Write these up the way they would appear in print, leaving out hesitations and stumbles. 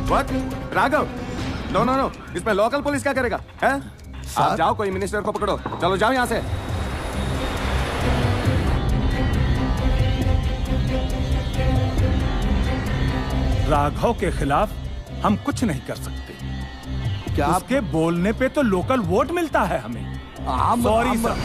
What? Raghav, no no no, इसमें local police क्या करेगा? हैं? आप जाओ, कोई मिनिस्टर को पकड़ो। चलो जाओ यहाँ से। राघव के खिलाफ हम कुछ नहीं कर सकते। क्या उसके बोलने पे तो लोकल वोट मिलता है हमें। Sorry sir.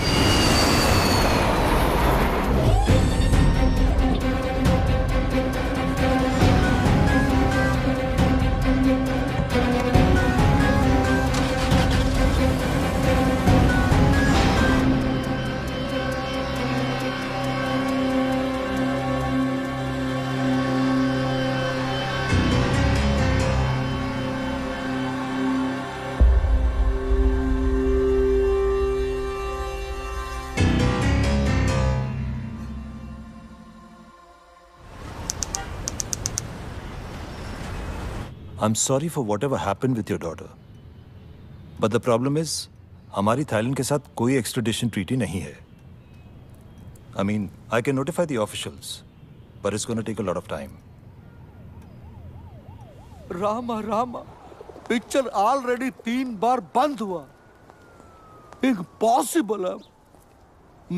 I'm sorry for whatever happened with your daughter. But the problem is, हमारी थाईलैंड के साथ कोई extradition treaty नहीं है. I mean, I can notify the officials, but it's going to take a lot of time. Rama, picture already 3 बार बंद हुआ। Impossible है।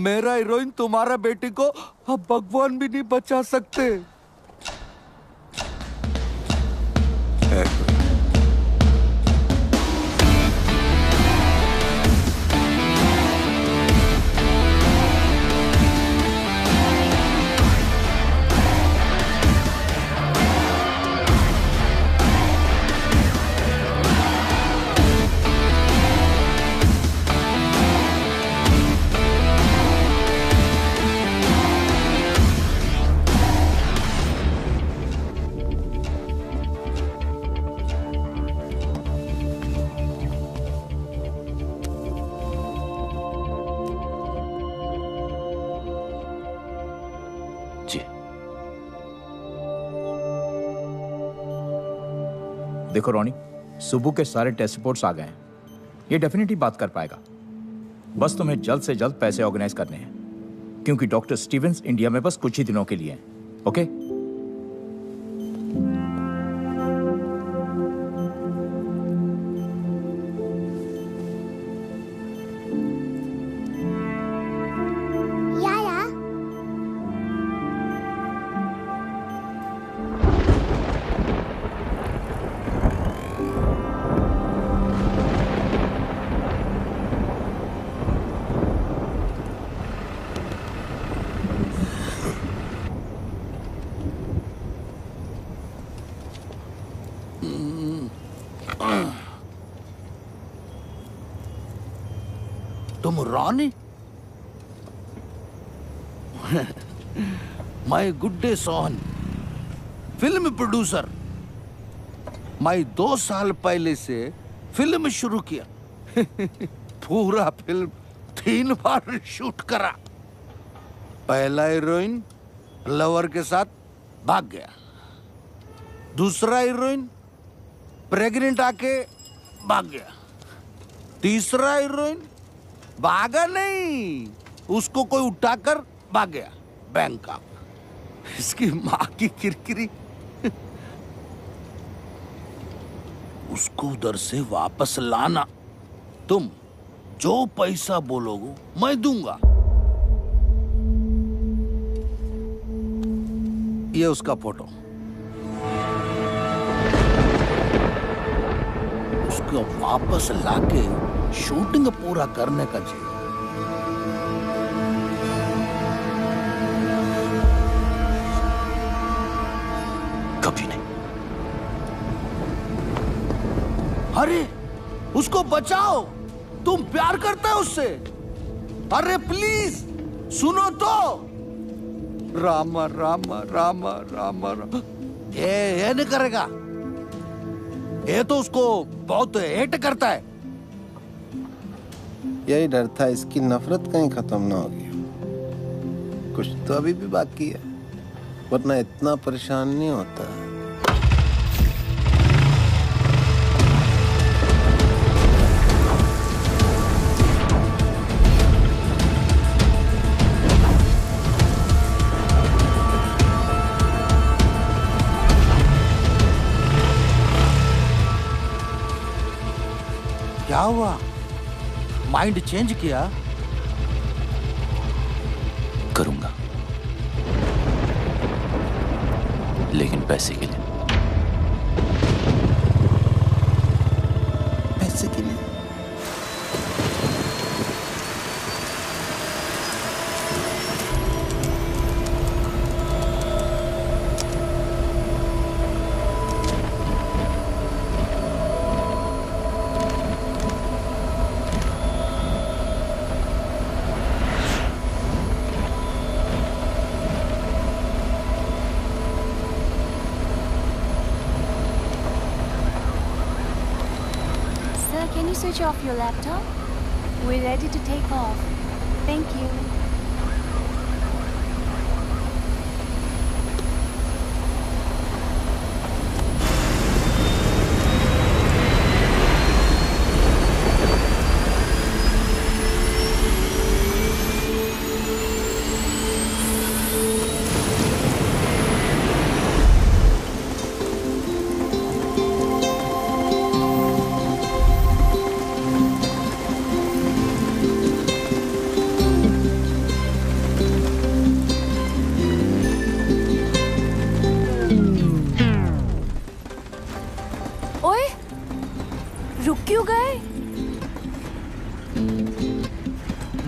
मेरा हीरोइन तुम्हारा बेटी को अब भगवान भी नहीं बचा सकते। देखो रोनी, सुबह के सारे टेस्ट रिपोर्ट्स आ गए हैं। ये डेफिनेटली बात कर पाएगा। बस तुम्हें जल्द से जल्द पैसे ऑर्गेनाइज करने हैं, क्योंकि डॉक्टर स्टीवेंस इंडिया में बस कुछ ही दिनों के लिए हैं। ओके? तुम Rani? My good day Sohan, film producer. मैं 2 साल पहले से फिल्म शुरू किया। पूरा फिल्म 3 बार शूट करा। पहला हीरोइन लवर के साथ भाग गया। दूसरा हीरोइन प्रेग्नेंट आके भाग गया। तीसरा हीरोइन भागा नहीं, उसको कोई उठाकर भाग गया बैंकॉक। इसकी माँ की किरकिरी। उसको उधर से वापस लाना। तुम जो पैसा बोलोगे मैं दूंगा। ये उसका फोटो। उसको वापस लाके शूटिंग पूरा करने का चाहिए। कभी नहीं। अरे उसको बचाओ, तुम प्यार करते हो उससे। अरे प्लीज सुनो तो। रामा रामा रामा रामा रामा। ये नहीं करेगा। ये तो उसको बहुत हेट करता है। यही डर था, इसकी नफरत कहीं खत्म ना होगी। कुछ तो अभी भी बाकी है, वरना इतना परेशान नहीं होता। माइंड चेंज किया। करूंगा, लेकिन पैसे के लिए। पैसे के लिए? Can you switch off your laptop? We're ready to take off. Thank you.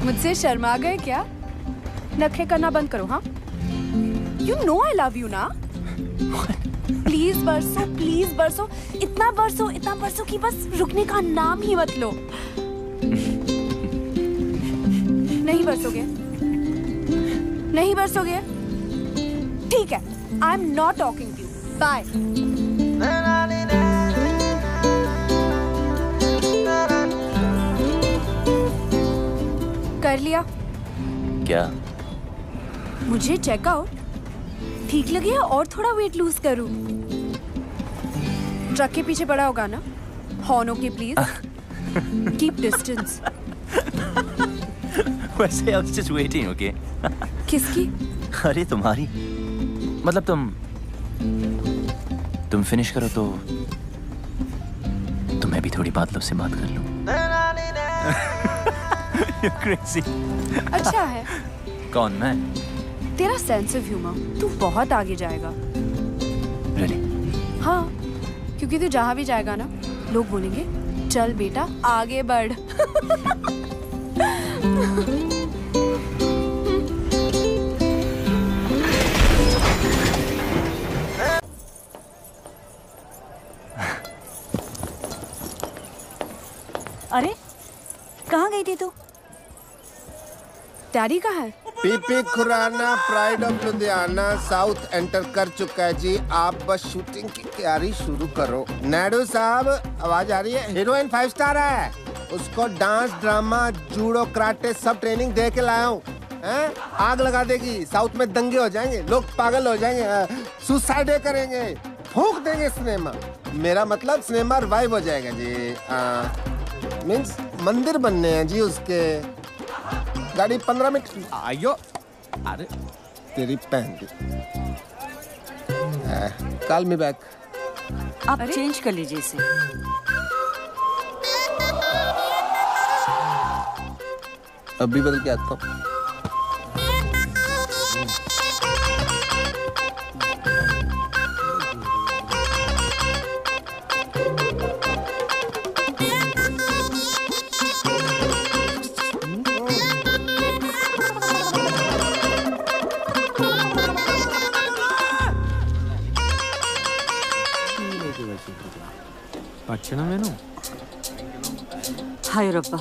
मुझसे शर्मा गए क्या? नखरे करना बंद करो। हाँ, you know I love you ना। प्लीज बरसो, इतना बरसो कि बस रुकने का नाम ही मत लो। नहीं बरसोगे? ठीक है, I am not talking to you. Bye. कर लिया क्या? मुझे चेकआउट ठीक लगे और थोड़ा वेट लूज करूं? ट्रक के पीछे पड़ा होगा ना? Horn okay please. Keep distance. वैसे I was just waiting, okay? किसकी? अरे तुम्हारी। मतलब तुम फिनिश करो तो मैं भी थोड़ी बात से बात कर लूं। You're crazy. अच्छा है। कौन, मैं? तेरा सेंस ऑफ ह्यूमर, तू बहुत आगे जाएगा। Really? हाँ, क्योंकि तू जहाँ भी जाएगा ना, लोग बोलेंगे चल बेटा आगे बढ़। अरे कहाँ गई थी तू? डैडी कहाँ है? PP Khurana pride of Ludhiana south enter कर चुका है जी। आप बस शूटिंग की तैयारी शुरू करो। नायडू साहब, आवाज आ रही है? हीरोइन 5 स्टार है, उसको डांस, ड्रामा, जूडो, कराटे सब ट्रेनिंग दे के लाया हूँ। आग लगा देगी, साउथ में दंगे हो जाएंगे, लोग पागल हो जाएंगे, सुसाइड करेंगे, फूंक देंगे सिनेमा। मेरा मतलब सिनेमा रिवाइव हो जाएगा जी। मीन्स मंदिर बनने हैं जी उसके। गाड़ी 15 मिनट। आयो। अरे तेरी पहन दी। Call me back. आप चेंज कर लीजिए इसे। अभी बदल के आता हूँ। పచ్చన మేను हाय रब्बा।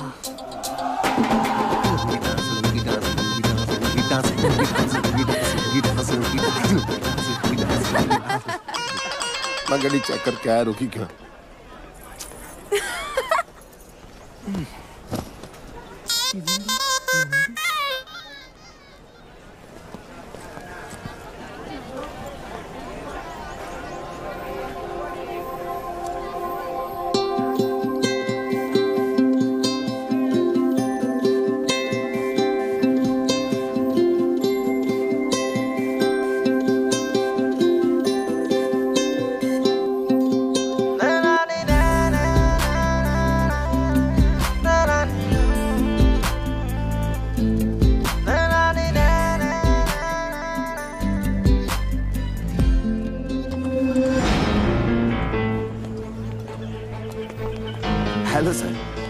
मैं गाड़ी चेक करके आया, रुकी क्यों?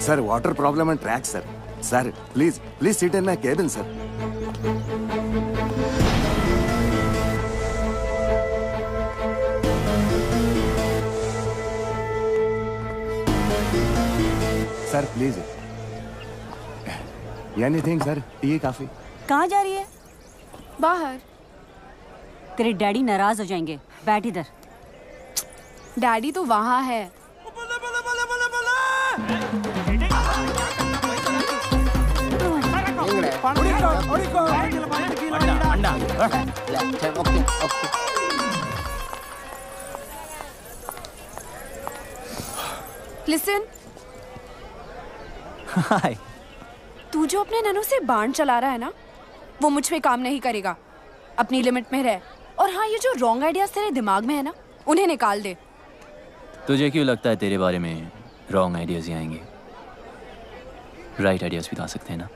Sir, water problem and track, sir. Sir, please sit in my cabin, sir. Sir, please. Anything, sir? Tea, coffee? कहाँ जा रही है? बाहर। तेरे डैडी नाराज हो जाएंगे। बैठ इधर। डैडी तो वहाँ है। लिसन, हाय। तू जो अपने ननू से बाण चला रहा है ना, वो मुझ पे काम नहीं करेगा। अपनी लिमिट में रह। और हाँ, ये जो रॉन्ग आइडियाज तेरे दिमाग में है ना, उन्हें निकाल दे। तुझे क्यों लगता है तेरे बारे में रॉन्ग आइडियाज ही आएंगे? राइट आइडियाज भी तो आ सकते हैं ना।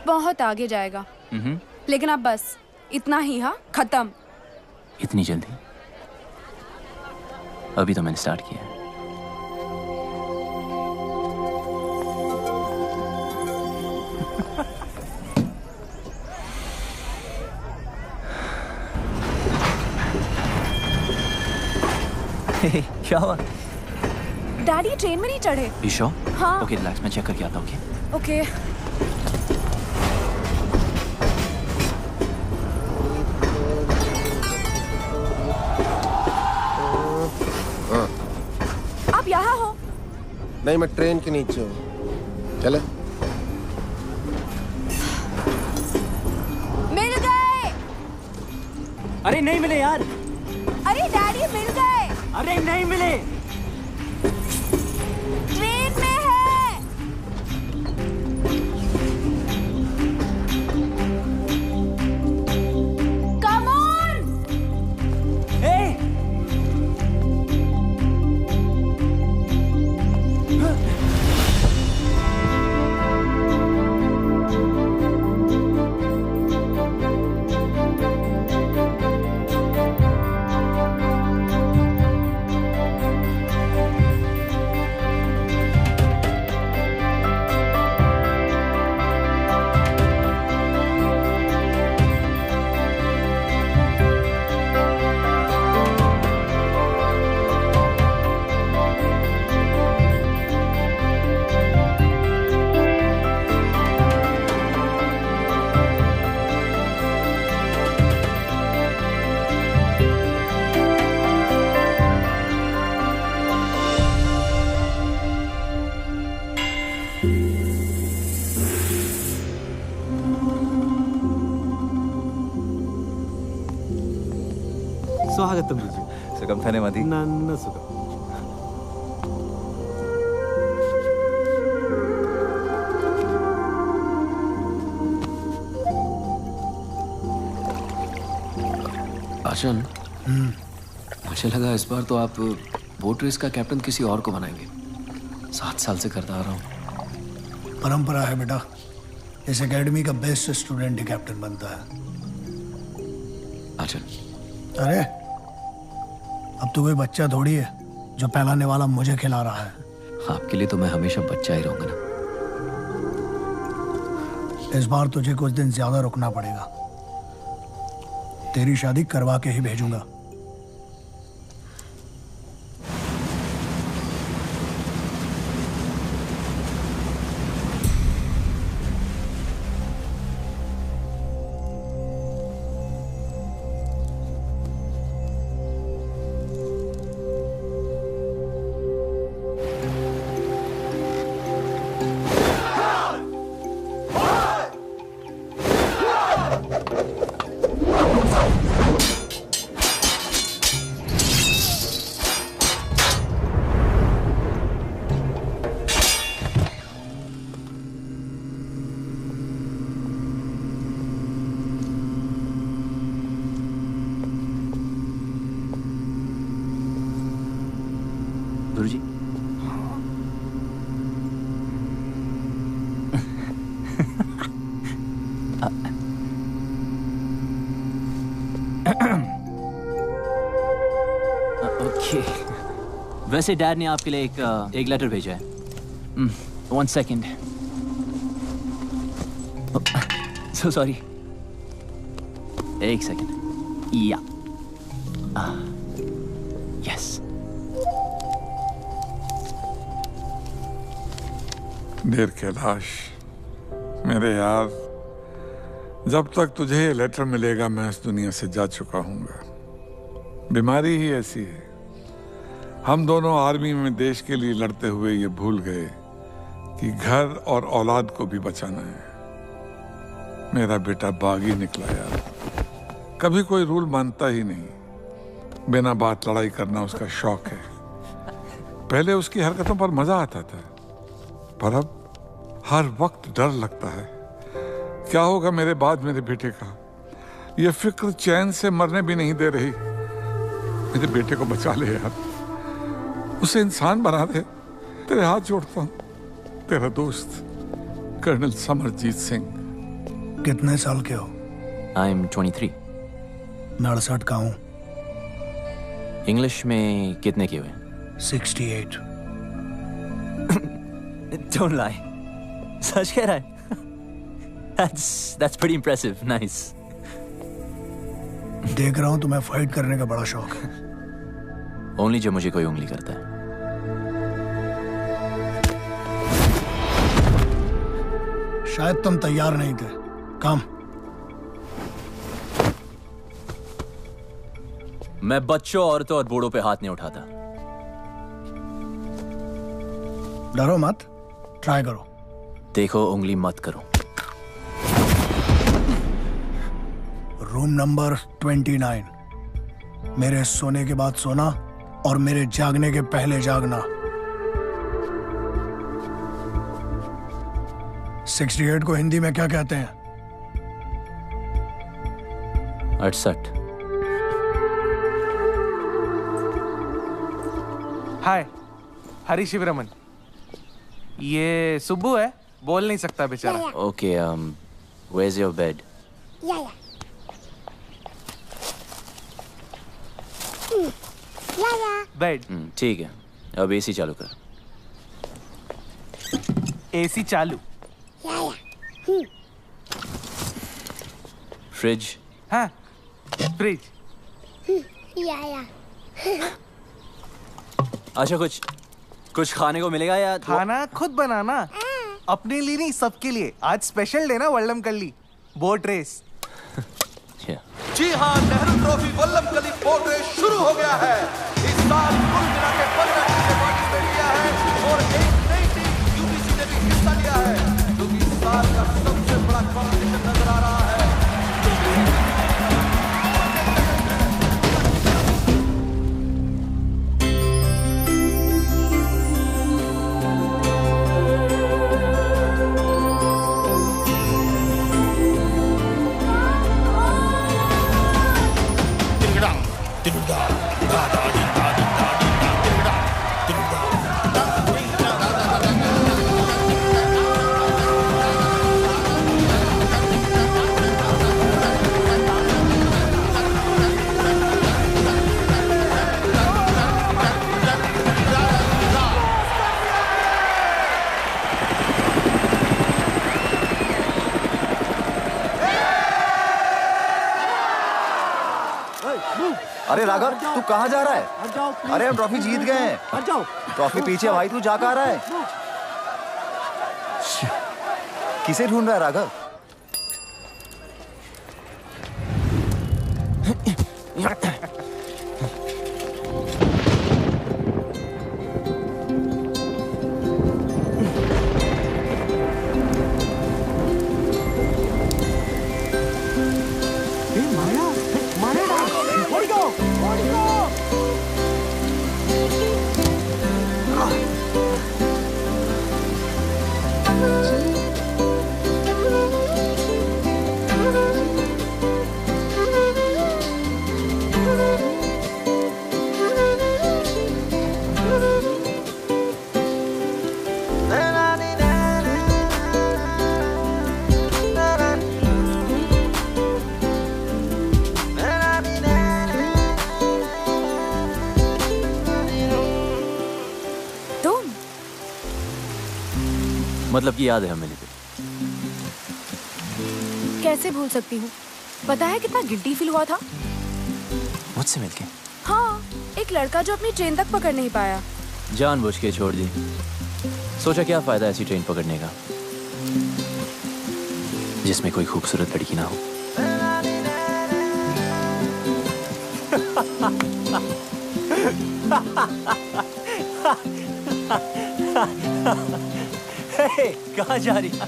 बहुत आगे जाएगा। लेकिन अब बस इतना ही। हाँ, खत्म। इतनी जल्दी? अभी तो मैंने स्टार्ट किया है। क्या हुआ? डैडी ट्रेन में नहीं चढ़े। ईशो? हाँ। ओके, रिलैक्स, मैं चेक करके आता हूँ। ओके। आप यहाँ हो? नहीं, मैं ट्रेन के नीचे हूँ। चले। मिल गए। अरे नहीं मिले यार। अरे डैडी मिल गए। अरे नहीं मिले। ट्रेन में है। Come on. स्वागतम रुजु. सुगम थाने मधी. नन्न सुगम. आशन, मुझे लगा इस बार तो आप बोट रेस का कैप्टन किसी और को बनाएंगे. 7 साल से करता आ रहा हूँ. परंपरा है बेटा. इस एकेडमी का बेस्ट स्टूडेंट ही कैप्टन बनता है. आचन. अरे अब तो कोई बच्चा थोड़ी है जो पहलाने वाला मुझे खिला रहा है. आपके लिए तो मैं हमेशा बच्चा ही रहूंगा ना. इस बार तुझे कुछ दिन ज्यादा रुकना पड़ेगा. तेरी शादी करवा के ही भेजूंगा. गुरुजी. वैसे डैड ने आपके लिए एक लेटर भेजा है। 1 सेकेंड। So sorry. 1 सेकेंड। या यस। देर कैलाश, मेरे यार, जब तक तुझे ये लेटर मिलेगा मैं इस दुनिया से जा चुका हूँगा। बीमारी ही ऐसी है। हम दोनों आर्मी में देश के लिए लड़ते हुए ये भूल गए कि घर और औलाद को भी बचाना है। मेरा बेटा बागी निकला यार, कभी कोई रूल मानता ही नहीं, बिना बात लड़ाई करना उसका शौक है। पहले उसकी हरकतों पर मजा आता था, पर अब हर वक्त डर लगता है क्या होगा मेरे बाद मेरे बेटे का। ये फिक्र चैन से मरने भी नहीं दे रही। मेरे बेटे को बचा ले यार, उसे इंसान बना दे। तेरे हाथ जोड़ता हूँ, तेरा दोस्त कर्नल समरजीत सिंह। कितने साल के हो? I am 23। 69 का हूँ। इंग्लिश में कितने के हुए? 68। Don't lie. सच कह रहा है? That's pretty impressive. Nice. देख रहा हूँ तुम्हें फाइट करने का बड़ा शौक है। Only जब मुझे कोई उंगली करता है। शायद तुम तैयार नहीं थे। काम। मैं बच्चों, औरतों और बूढ़ों पे हाथ नहीं उठाता। डरो मत, ट्राई करो। देखो, उंगली मत करो। Room number 29। मेरे सोने के बाद सोना और मेरे जागने के पहले जागना। 68 को हिंदी में क्या कहते हैं? 68। हाय, हरी शिवरमन। ये सुब्बू है, बोल नहीं सकता बेचारा। Okay, where's your bed? Bed. ठीक है, अब एसी चालू कर। एसी चालू। फ्रिज। हाँ, फ्रिज। अच्छा, कुछ खाने को मिलेगा या खाना खुद बनाना? अपने लिए नहीं, सबके लिए। आज स्पेशल डे ना वल्लमकल्ली बोट रेस। जी हाँ, Nehru trophy Vallamkali boat race शुरू हो गया है। इस साल कुल मिला के 15 टीम ने पार्टिसिपेट किया है और एक नई टीम यूपीसी ने भी हिस्सा लिया है, जो कि इस साल का सबसे बड़ा कॉम्पिटिशन नजर आ रहा है। अरे राघव, तू कहाँ जा रहा है? अरे हम ट्रॉफी जीत गए हैं। ट्रॉफी पीछे भाई, तू जा कहाँ रहा है? किसे ढूंढ रहा है राघव? मतलब कि याद है हम मिले थे। कैसे भूल सकती हूँ? पता है कितना गिल्टी फील हुआ था? मुझसे मिलके? हाँ, एक लड़का जो अपनी ट्रेन तक पकड़ नहीं पाया। जानबूझ के छोड़ दी। सोचा क्या फायदा ऐसी ट्रेन पकड़ने का जिसमें कोई खूबसूरत लड़की ना हो। कहाँ जा रही है?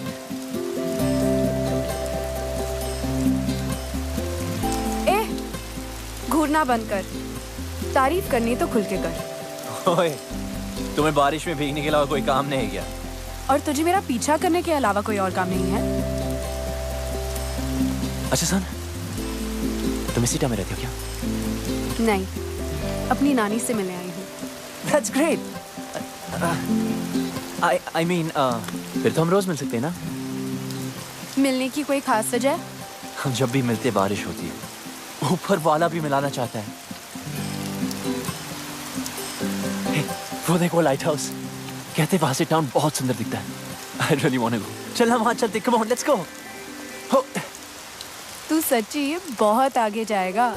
घूरना बंद कर। तारीफ करनी तो खुल के कर। ओए, तुम्हें बारिश में भीगने के अलावा कोई काम नहीं है क्या? और तुझे मेरा पीछा करने के अलावा कोई और काम नहीं है? अच्छा सुन, तुम इसी टाइम में रहती हो क्या? नहीं, अपनी नानी से मिलने आई हूँ। That's great. I mean, फिर तो हम रोज मिल सकते हैं ना? मिलने की कोई खास वजह? हम जब भी मिलते बारिश होती है। ऊपर वाला भी मिलाना चाहता है। Hey, वो देखो लाइट हाउस। कहते वहां से टाउन बहुत सुंदर दिखता है। I really want to go. चल हम वहां चलते। Come on, let's go. हो। तू सच्ची बहुत आगे जाएगा।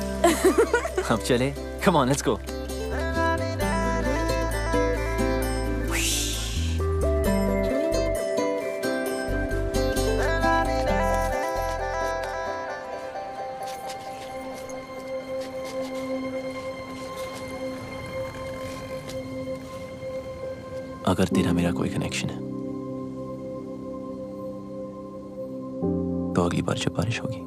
अब चले। Come on, let's go. अगर तेरा मेरा कोई कनेक्शन है तो अगली बार जब बारिश होगी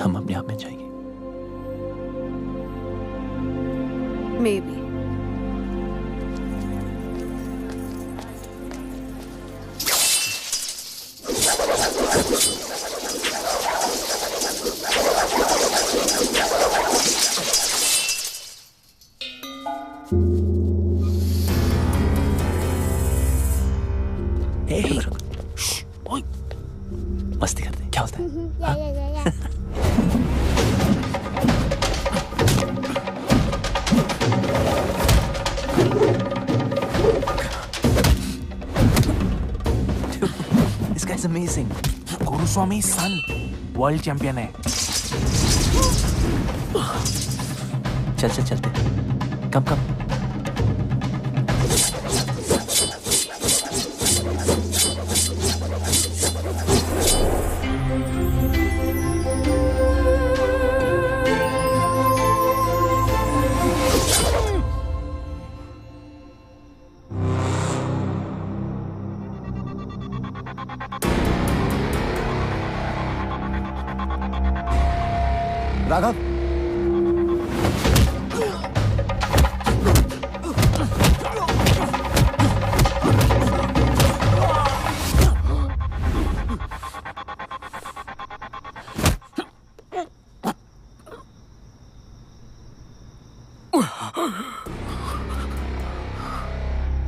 हम अपने आप में जाएंगे। Maybe. मस्ती करते हैं, क्या होता है? This guy's amazing. Guruswamy son world champion है। चलते कम राघव,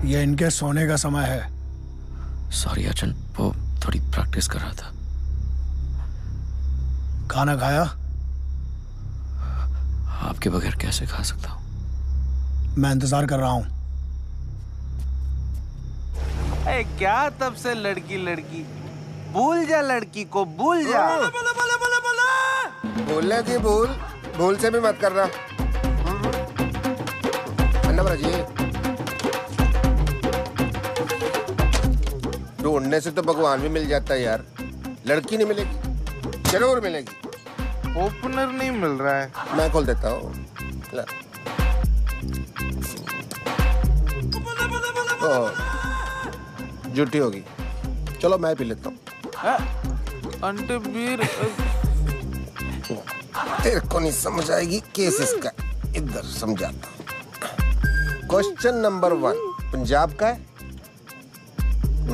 ये इनके सोने का समय है। सॉरी अर्जुन, वो थोड़ी प्रैक्टिस कर रहा था। खाना खाया? आपके बगैर कैसे खा सकता हूँ? मैं इंतजार कर रहा हूँ। क्या तब से लड़की भूल जा, लड़की को भूल जा। बोलने की भूल से भी मत करना। अन्ना जी, ढूंढने से तो भगवान भी मिल जाता है यार। लड़की नहीं मिलेगी, जरूर मिलेगी। ओपनर नहीं मिल रहा है। मैं खोल देता हूँ। झूठी होगी, चलो मैं पी लेता हूँ। अंटे बीर तेरे को नहीं समझ आएगी केस इसका, इधर समझाता हूँ। क्वेश्चन नंबर 1 पंजाब का है।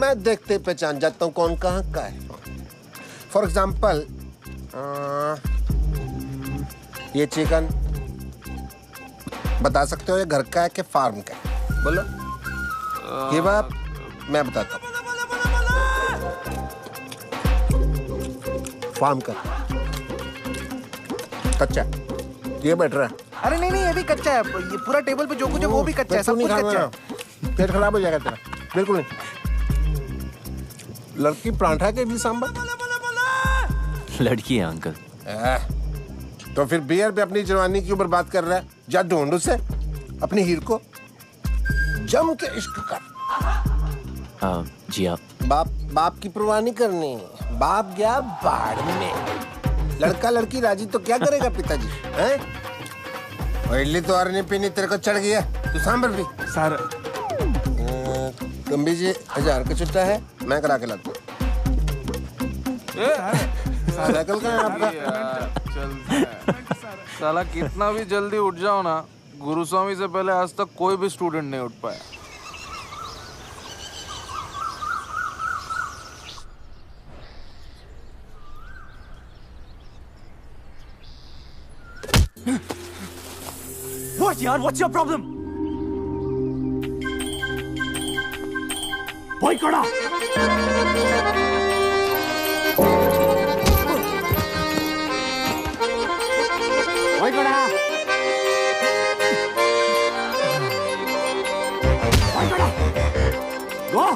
मैं देखते पहचान जाता हूँ कौन कहाँ का है। फॉर एग्जाम्पल ये चिकन बता सकते हो ये घर का है कि फार्म का है? बोलो। ये बात मैं बताता हूँ, फार्म का कच्चा। ये बैठ रहा है अरे नहीं नहीं, ये भी कच्चा है। ये पूरा टेबल पे जो कुछ है वो भी कच्चा है, सब कुछ कच्चा है। पेट खराब हो जाएगा तेरा। बिल्कुल नहीं। लड़की परांठा के भी सांबर। लड़की है अंकल। तो फिर बियर पे अपनी जवानी क्यों बर्बाद कर रहा है? जा ढूंढ उसे, अपनी हीर को, जम के इश्क कर। जी आप। बाप की परवाह नहीं करनी। बाप गया बाढ़ में, लड़का लड़की राजी तो क्या करेगा पिताजी? हैं? और इडली तो और नहीं पीनी, तेरे को चढ़ गया। तू सांबर भी। सर कम्बी जी 1000 का छुट्टा है, मैं करा के लाता हूँ। साइकिल का है आपका? साला कितना भी जल्दी उठ जाओ ना, गुरुस्वामी से पहले आज तक कोई भी स्टूडेंट नहीं उठ पाया। What यार? What's your problem? भाई कड़ा। भाई कड़ा। भाई कड़ा। गो।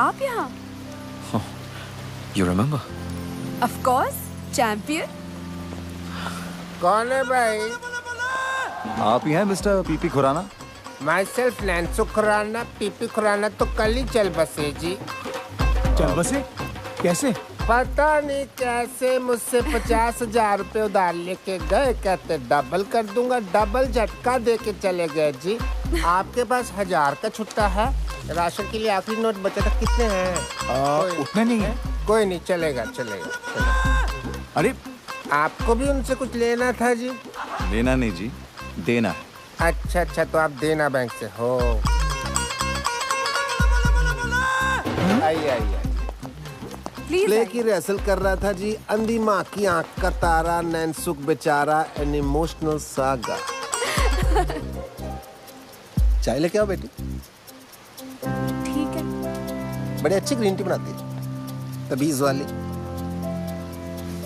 आप यहाँ? You remember? Of course, champion. कौन है भाई? आप ही हैं मिस्टर पीपी खुराना? Myself नैन्सो खुराना, पीपी खुराना तो कल ही चल बसे जी। चल बसे? कैसे? पता नहीं कैसे मुझसे 50,000 रुपए उधार लेके गए, कहते डबल कर दूंगा, डबल झटका दे के चले गए जी। आपके पास 1000 का छुट्टा है? राशन के लिए आखिरी नोट बचा था, कितने हैं? उतने नहीं है। कोई नहीं, चलेगा चलेगा। अरे आपको भी उनसे कुछ लेना था जी? लेना नहीं जी, देना है। अच्छा अच्छा, तो आप देना बैंक से हो। आइए आइए। प्ले की रिहर्सल कर रहा था जी, अंधी माँ की आंख का तारा, नैनसुख बेचारा, एन इमोशनल सागा। चाय लेके आओ बेटी। ठीक है। बड़ी अच्छी ग्रीन टी बनाती है, तबीज वाली।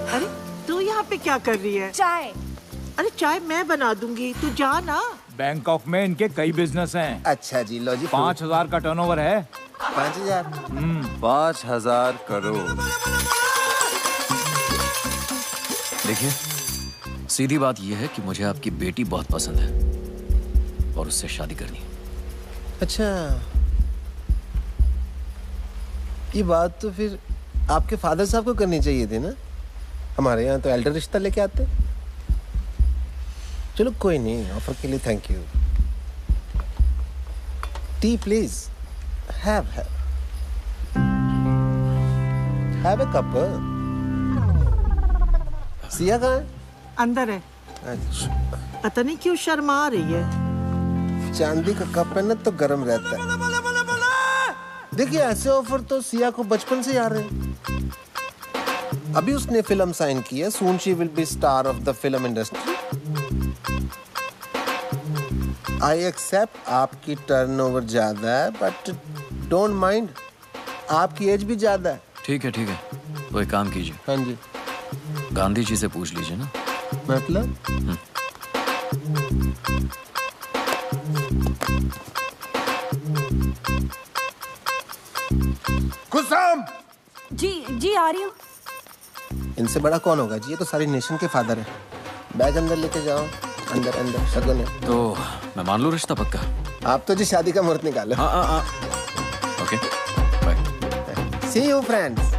अरे तू यहाँ पे क्या कर रही है? चाय। अरे चाय मैं बना दूंगी, तू जा ना। बैंकॉक में इनके कई बिजनेस हैं। अच्छा जी, लो जी। 5,000 का टर्नओवर है। 5,000? 5,000 करोड़। देखिए, सीधी बात यह है कि मुझे आपकी बेटी बहुत पसंद है और उससे शादी करनी है। अच्छा, ये बात तो फिर आपके फादर साहब को करनी चाहिए थी ना। हमारे यहाँ तो एल्डर रिश्ता लेके आते। चलो कोई नहीं, ऑफर के लिए thank you. T please. Have a cup. Siya कहाँ है? अंदर है। अच्छा, पता नहीं क्यों शर्मा रही है। चांदी का कप है ना तो गर्म रहता है। देखिए, ऐसे ऑफर तो सिया को बचपन से आ रहे हैं। अभी उसने फिल्म साइन की है, soon she will be star of the film industry. I accept आपकी टर्नओवर ज्यादा है, बट डोंट माइंड, आपकी एज भी ज्यादा है। ठीक है ठीक है, तो एक काम कीजिए। हाँ जी। गांधी जी से पूछ लीजिए ना। मतलब? खुशाम! जी जी आ रही हूँ। इनसे बड़ा कौन होगा जी, ये तो सारी नेशन के फादर है। बैग अंदर लेके जाओ, अंदर अंदर शगुन है। तो मैं मान लूं रिश्ता पक्का? आप तो जी शादी का मुहूर्त निकालो। हाँ। Okay, bye. See you friends.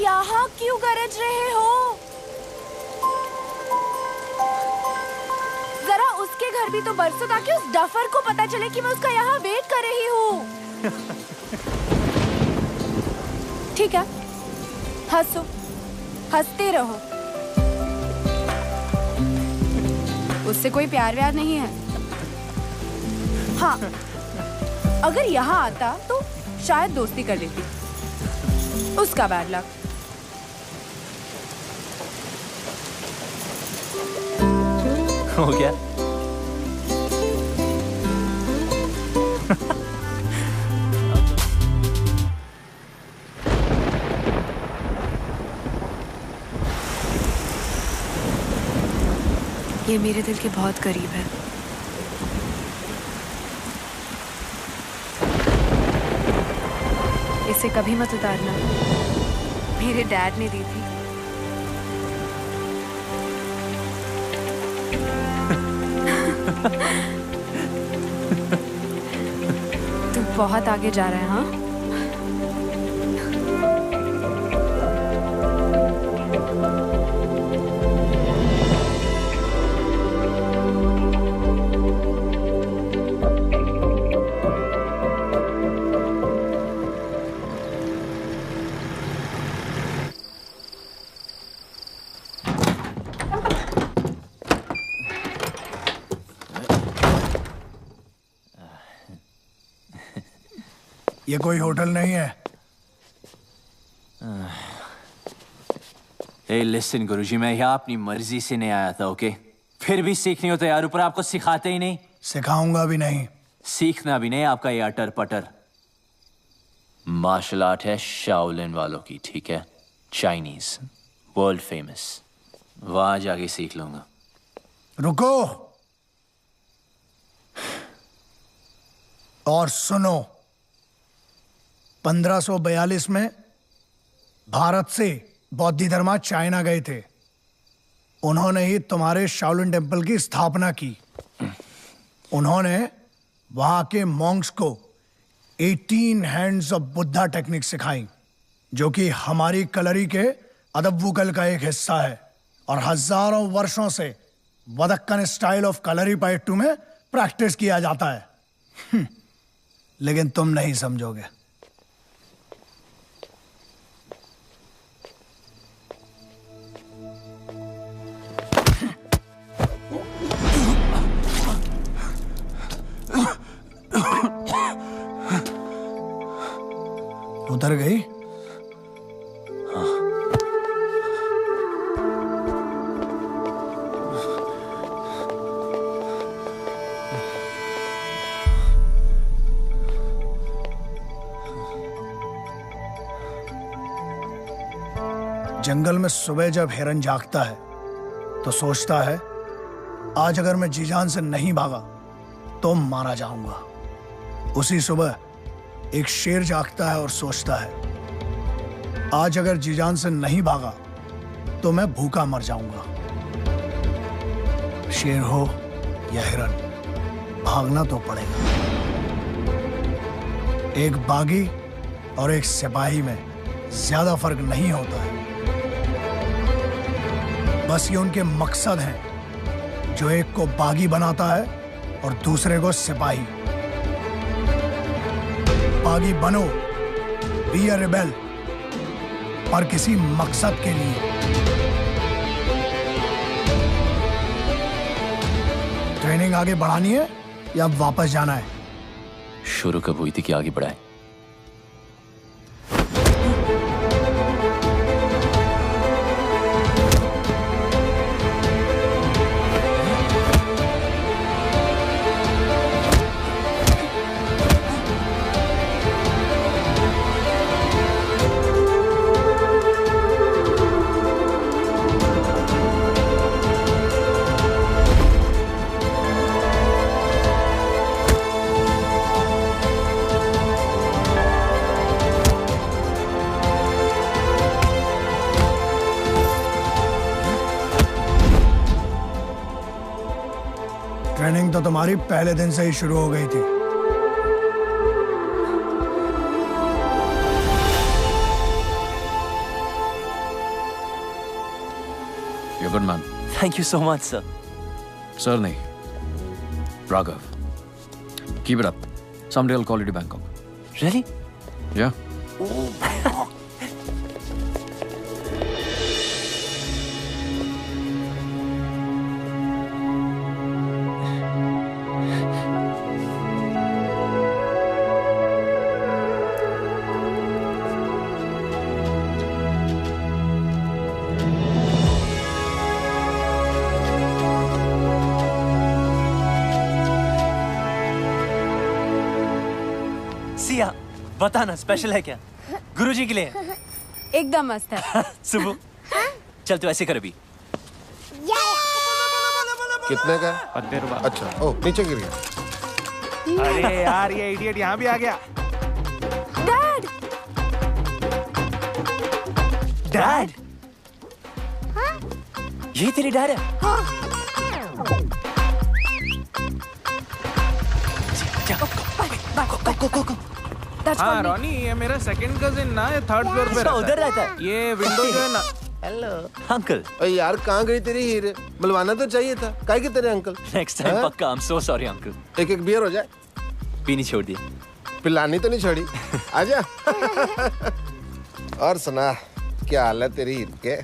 यहाँ क्यों गरज रहे हो? जरा उसके घर भी तो बरसो ताकि उस डफर को पता चले कि मैं उसका यहाँ वेट कर रही हूँ। ठीक है, हंसो, हंसते रहो। उससे कोई प्यार व्यार नहीं है। हाँ, अगर यहाँ आता तो शायद दोस्ती कर लेती। उसका बैड लक। हो गया? ये मेरे दिल के बहुत करीब है। इसे कभी मत उतारना, मेरे डैड ने दी थी। तू बहुत आगे जा रहा है। हाँ, ये कोई होटल नहीं है। Hey, listen, गुरुजी, मैं यहाँ अपनी मर्जी से नहीं आया था, ओके? फिर भी सीखनी हो तो यार, ऊपर आपको सिखाते ही नहीं। सिखाऊंगा भी नहीं। सीखना भी नहीं आपका ये अटर पटर। मार्शल आर्ट है शाओलिन वालों की, ठीक है? Chinese, world famous. वहां जाके सीख लूंगा। रुको और सुनो। 1542 में भारत से बौद्ध धर्मा चाइना गए थे। उन्होंने ही तुम्हारे शाओलिन टेम्पल की स्थापना की। उन्होंने वहां के मॉन्क्स को 18 हैंड्स ऑफ बुद्धा टेक्निक सिखाई, जो कि हमारी कलरी के अदब वुकल का एक हिस्सा है और हजारों वर्षों से वदक्कन स्टाइल ऑफ कलरी पाइट्टू में प्रैक्टिस किया जाता है। लेकिन तुम नहीं समझोगे। उतर गई? जंगल में सुबह जब हिरन जागता है तो सोचता है, आज अगर मैं जी जान से नहीं भागा तो मारा जाऊंगा। उसी सुबह एक शेर जागता है और सोचता है, आज अगर जीजान से नहीं भागा तो मैं भूखा मर जाऊंगा। शेर हो या हिरन, भागना तो पड़ेगा। एक बागी और एक सिपाही में ज्यादा फर्क नहीं होता है। बस ये उनके मकसद हैं जो एक को बागी बनाता है और दूसरे को सिपाही। बागी बनो, बी अ रिबेल, पर किसी मकसद के लिए। ट्रेनिंग आगे बढ़ानी है या वापस जाना है? शुरू कब हुई थी कि आगे बढ़ाए? ट्रेनिंग तो तुम्हारी पहले दिन से ही शुरू हो गई थी। You're good man. Thank you so much, sir. Sir नहीं, Raghav. Keep it up. Someday I'll call you to Bangkok. Really? Yeah. Siya, बताना स्पेशल है क्या? गुरुजी के लिए? एकदम मस्त है। सुबह, चल तू ऐसे कर अभी। कितने का? 50 रुपए। अच्छा, ओ नीचे गिर गया। अरे यार ये इडियट यहाँ भी आ गया। डैड! डैड? ये तेरी डैड है? हाँ रॉनी, ये मेरा सेकंड कजिन ना, ये थर्ड फ्लोर पे रहता है। उधर रहता है। ये विंडो जो है ना। Hello uncle. अरे यार कहाँ गई तेरी हीरे? बुलवाना तो चाहिए था। काहे के तेरे अंकल? नेक्स्ट टाइम पक्का। I am so sorry uncle. एक एक बियर हो जाए। पीनी छोड़ दी। पिलानी तो नहीं छोड़ी। आजा। और सुना, क्या हाल है तेरी हीर के?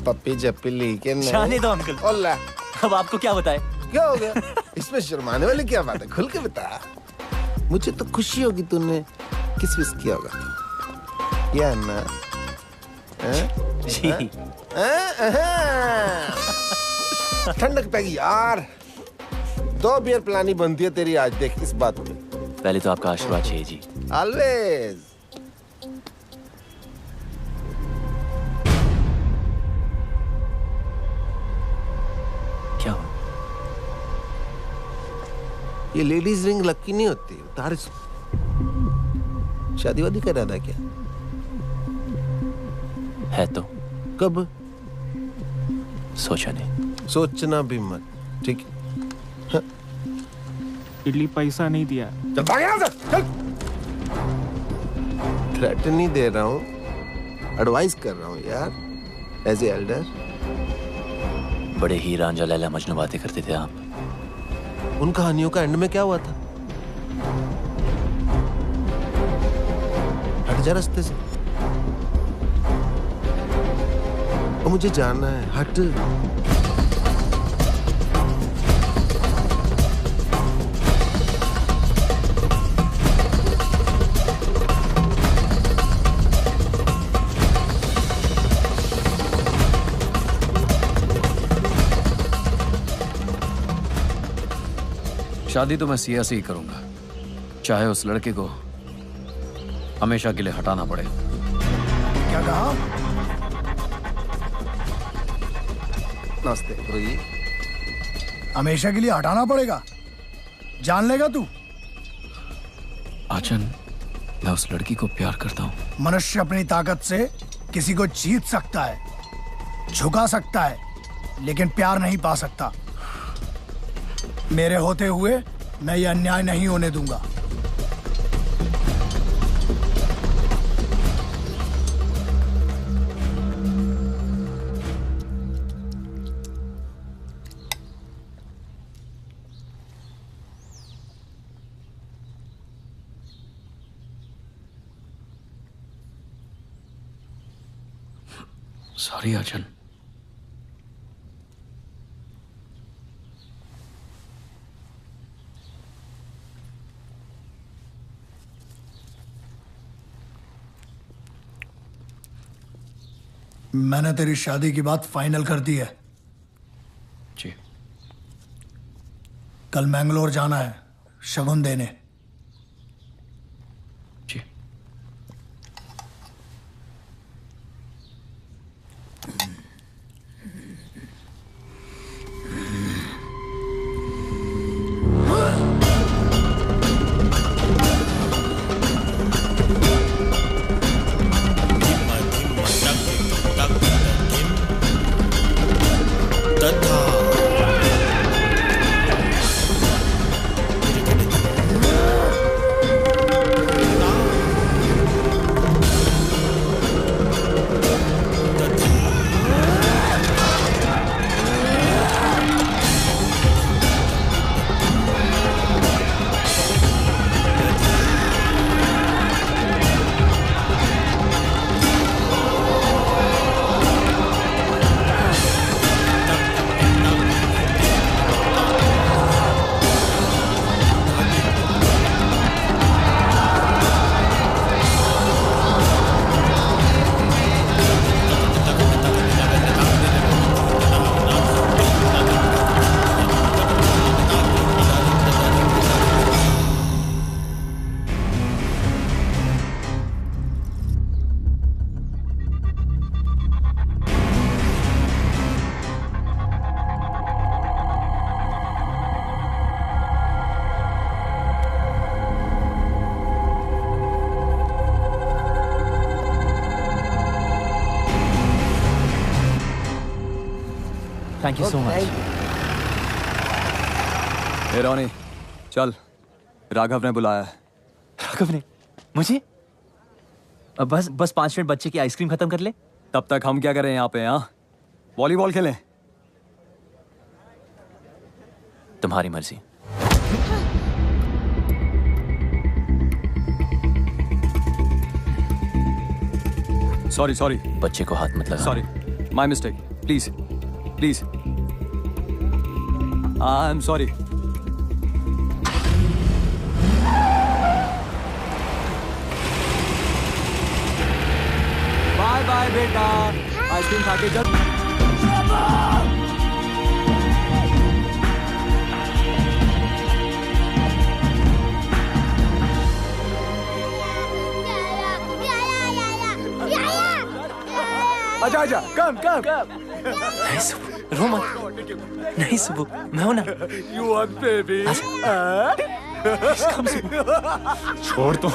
पप्पी जप्पी ली के नहीं? जाने दो अंकल। ओला। अब आपको क्या बताए? क्या हो गया? इसमें शर्माने वाली क्या बात है? खुल के बता। मुझे तो खुशी होगी तूने किस विस किया होगा। या ना? जी। ठंडक पैगी यार। 2 बियर पिलानी बनती है तेरी आज, देख इस बात पे। पहले तो आपका आशीर्वाद चाहिए जी। ऑलवेज। क्या हुआ? ये लेडीज रिंग लकी नहीं होती, उतार इसको। शादी वादी कर रहा था क्या? है तो। कब? सोचा नहीं। सोचना भी मत, ठीक है? इडली पैसा नहीं दिया। चल भाग यहाँ से, चल। थ्रेट नहीं दे रहा हूँ, एडवाइस कर रहा हूँ यार, एज ए एल्डर। बड़े ही रांझा लैला मजनू बातें करते थे आप। उन कहानियों का एंड में क्या हुआ था? हट जा रास्ते से। और मुझे जाना है, हट। शादी तो मैं सिया से ही करूंगा, चाहे उस लड़के को हमेशा के लिए हटाना पड़े। क्या कहा? नमस्ते गुरु जी। हमेशा के लिए हटाना पड़ेगा? जान लेगा तू? आचन, मैं उस लड़की को प्यार करता हूँ। मनुष्य अपनी ताकत से किसी को जीत सकता है, झुका सकता है, लेकिन प्यार नहीं पा सकता। मेरे होते हुए मैं ये अन्याय नहीं होने दूंगा। सॉरी अर्जुन। मैंने तेरी शादी की बात फाइनल कर दी है। जी। कल मैंगलोर जाना है शगुन देने। जी। Thank you so much. Hey Ronnie, चल, राघव ने बुलाया है। राघव ने मुझे? बस 5 मिनट बच्चे की आइसक्रीम खत्म कर ले। तब तक हम क्या करें यहाँ पे? हाँ, वॉलीबॉल खेलें। तुम्हारी मर्जी। सॉरी बच्चे को हाथ मत लगा। Sorry, my mistake. Please I am sorry. Bye bye बेटा, आइसक्रीम खा के जब आजा कम नहीं सुबह, रो मत। नहीं सुबह, मैं हूं ना। You want baby? कम सुबह, छोड़ तो।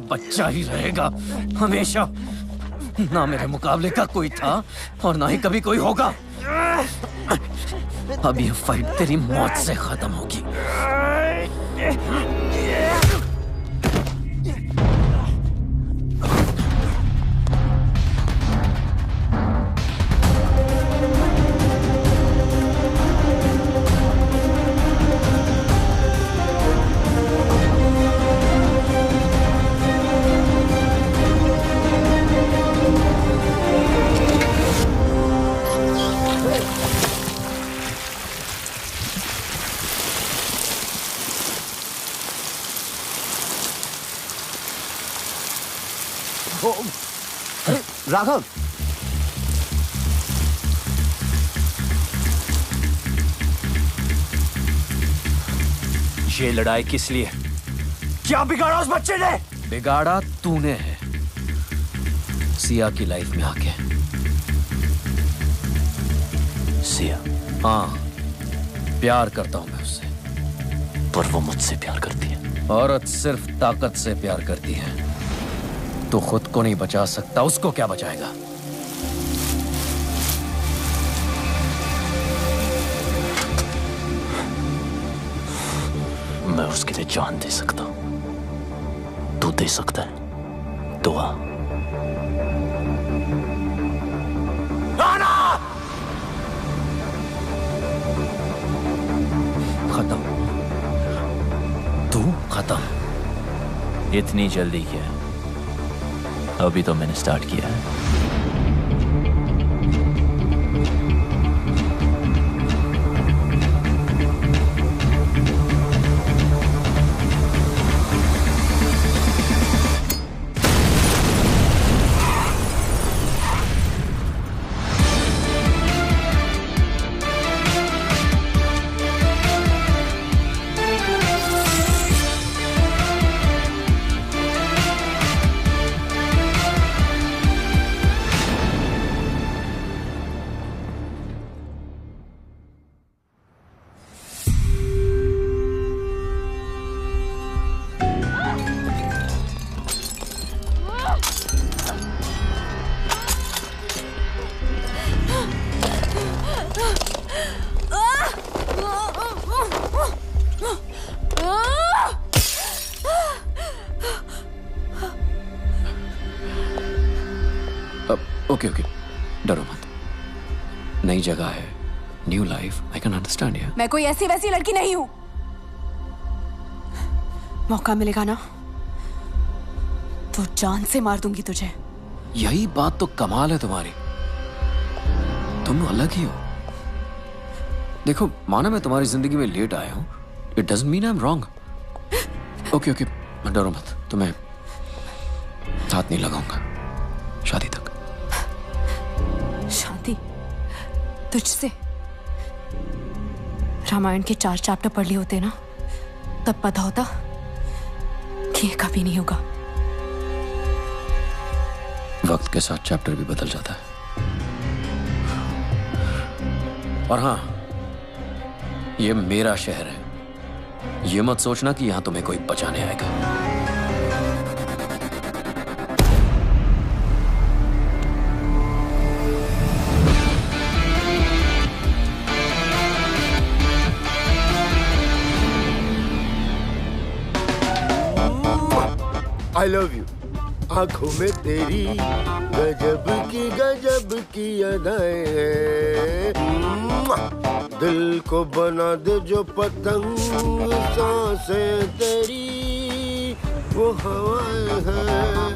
बच्चा ही रहेगा हमेशा। ना मेरे मुकाबले का कोई था और ना ही कभी कोई होगा। अब ये फाइट तेरी मौत से खत्म होगी। राघव, ये लड़ाई किस लिए? क्या बिगाड़ा उस बच्चे ने? बिगाड़ा तूने है सिया की लाइफ में आके। सिया? हाँ, प्यार करता हूं मैं उससे। पर वो मुझसे प्यार करती है। औरत सिर्फ ताकत से प्यार करती है। तो खुद को नहीं बचा सकता, उसको क्या बचाएगा? मैं उसके लिए जान दे सकता हूं। तू दे सकता है दुआ। खत्म। तू खत्म। इतनी जल्दी क्या? अभी तो मैंने स्टार्ट किया है। ओके ओके, डरो मत। नई जगह है, new life, I can understand यार। मैं कोई ऐसी वैसी लड़की नहीं हूं। मौका मिलेगा ना तो जान से मार दूंगी तुझे। यही बात तो कमाल है तुम्हारी, तुम अलग ही हो। देखो, माना मैं तुम्हारी जिंदगी में लेट आया हूं, it doesn't mean I am wrong. Okay okay, डरो मत, तुम्हें हाथ नहीं लगाऊंगा शादी तक। शादी तुझसे? रामायण के 4 चैप्टर पढ़ लिए होते ना, तब पता होता कि ये कभी नहीं होगा। वक्त के साथ चैप्टर भी बदल जाता है। और हाँ, ये मेरा शहर है, ये मत सोचना कि यहां तुम्हें कोई बचाने आएगा। I love you. आंखों में तेरी गजब की अदाएं हैं। दिल को बना दे जो पतंग, सांसें तेरी वो हवाएं हैं।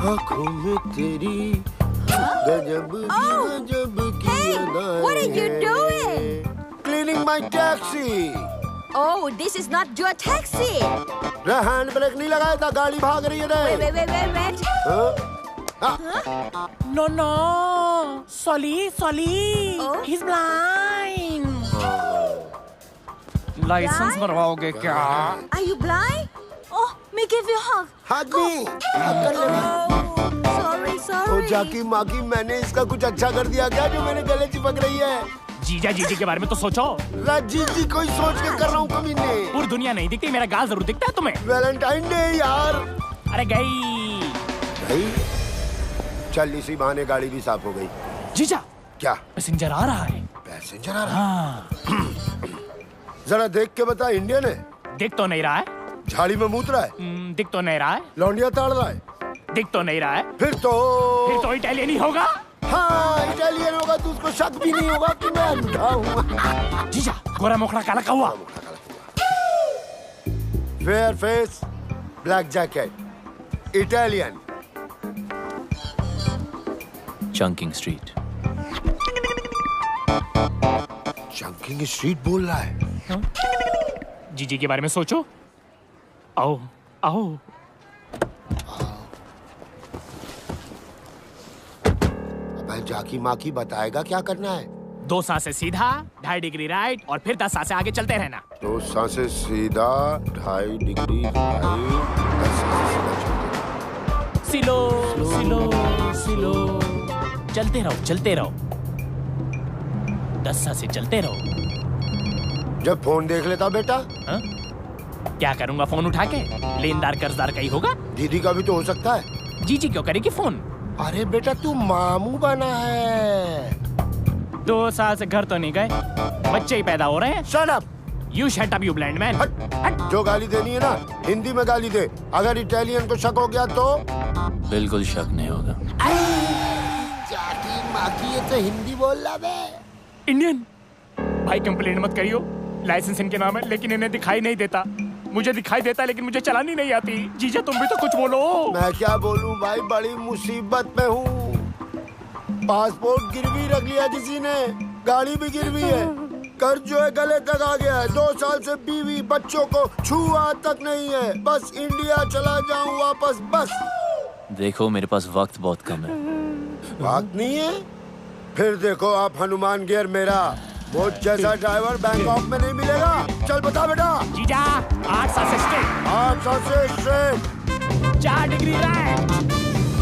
आंखों में तेरी गजब की अदाएं you doing? Cleaning my taxi. Oh, this is not your taxi. रे हैंड ब्रेक नहीं लगाया था, गाड़ी भाग रही है रे। Wait. No. Sorry. He's blind. License बनवाओगे क्या? Are you blind? Oh, me give you a hug. Hug me. कर ले। Sorry. ओ जाकी माकी, मैंने इसका कुछ अच्छा कर दिया क्या जो मेरे गले चिपक रही है? जीजा के बारे में तो सोचो। जी कोई सोच के कर रहा हूँ कमीने। पूरी दुनिया नहीं दिखती, मेरा गाल जरूर दिखता है तुम्हें। वैलेंटाइन डे यार। अरे गई। चल इसी बहाने गाड़ी भी साफ हो गई। जीजा। क्या? पैसेंजर आ रहा है। पैसेंजर आ रहा है? जरा देख के बता, इंडियन है? दिख तो नहीं रहा है। झाड़ी में मूत रहा है? दिख तो नहीं रहा है। लौंडिया ताड़ रहा है? दिख तो नहीं रहा है। फिर तो इटालियन ही होगा। हाँ, इटालियन होगा तो उसको शक भी नहीं होगा कि मैं अंधा हूँ। जीजा, गोरा मोखड़ा काला कौवा। Fair face, black jacket, Italian. Chunking street. Chunking street बोल रहा है? जीजी के बारे में सोचो। आओ। जाकी माकी बताएगा क्या करना है? 2 सांसें सीधा, 2.5 डिग्री राइट और फिर 10 सांसें आगे चलते रहना। 2 सांसें सीधा, 2.5 डिग्री राइट, 10 सांसें सीधा चलते। स्लो। चलते रहो। 10 सांसें चलते रहो। जब फोन देख लेता बेटा? क्या करूंगा फोन उठा के? लेनदार कर्जदार का ही होगा। दीदी का भी तो हो सकता है। जीजी क्यों करेगी फोन? अरे बेटा तू मामू बना है। 2 साल से घर तो नहीं गए, बच्चे ही पैदा हो रहे हैं। Shut up! You shut up, you blind man. जो गाली देनी है ना, हिंदी में गाली दे। अगर इटालियन को शक हो गया तो? बिल्कुल शक नहीं होगा। जाकी माकी, ये तो हिंदी बोल रहा बे। इंडियन भाई, कंप्लेंट मत करियो। लाइसेंस इनके नाम है, लेकिन इन्हें दिखाई नहीं देता। मुझे दिखाई देता है, लेकिन मुझे चलानी नहीं आती। जीजा तुम भी तो कुछ बोलो। मैं क्या बोलूं भाई, बड़ी मुसीबत में हूँ। पासपोर्ट गिरवी रख लिया किसी ने, गाड़ी भी गिरवी है, कर्ज जो है गले तक आ गया है। 2 साल से बीवी बच्चों को छुआ तक नहीं है। बस इंडिया चला जाऊं वापस, बस। देखो मेरे पास वक्त बहुत कम है। वक्त नहीं है? फिर देखो आप हनुमान गियर मेरा, वो जैसा ड्राइवर बैंकॉक में नहीं मिलेगा। चल बता बेटा। जीजा 8 सांसें स्ट्रेट। 8 सांसें straight. 4 degree right.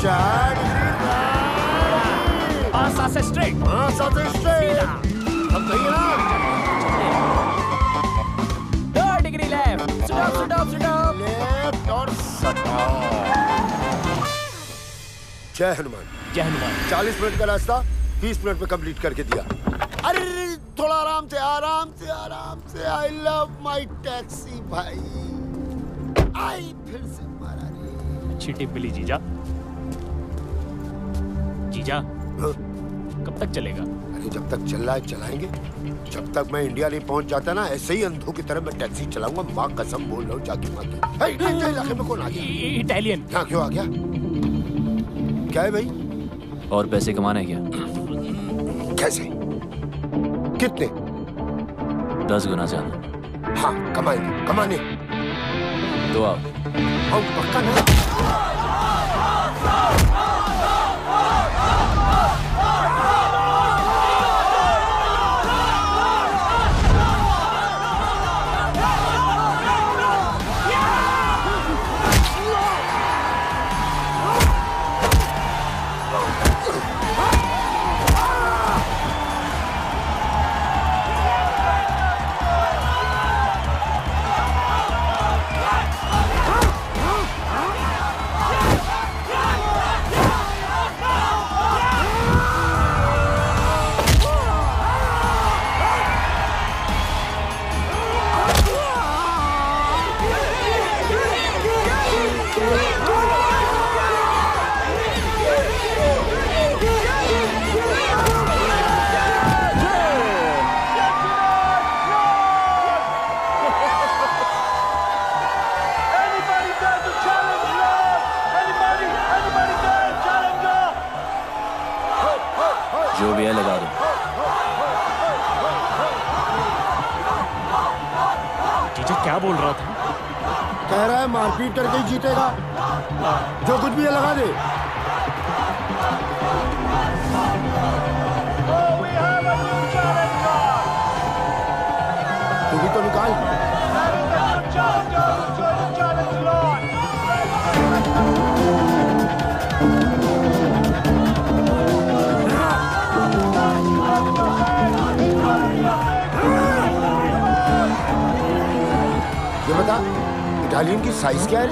4 degree right. 5 सांसें स्ट्रेट। 5 सांसें स्ट्रेट। अब सही है ना? 2 डिग्री लेफ्ट। स्टॉप। लेफ्ट और स्टॉप। जय हनुमान। 40 मिनट का रास्ता 20 मिनट में कंप्लीट करके दिया। अरे थोड़ा आराम से। आई लव माई टैक्सी भाई। आई फिर से मारा रे। अच्छी टिप मिली जीजा। कब तक चलेगा? अरे जब तक चल रहा है चलाएंगे। जब तक मैं इंडिया नहीं पहुंच जाता ना, ऐसे ही अंधों की तरह मैं टैक्सी चलाऊंगा। माँ कसम बोल रहा हूँ जाकी माँ की। इलाके में कौन आ गया? इटालियन। यहाँ क्यों आ गया? क्या है भाई? और पैसे कमाना है क्या? कैसे? कितने? 10 गुना ज्यादा। हाँ कमाने। तो आओ। पक्का ना? बोल रहा था? कह रहा है मारपीट करके ही जीतेगा। जो कुछ भी है लगा दे। तू भी तो निकाल। ये बता, इटालियन की साइज क्या है?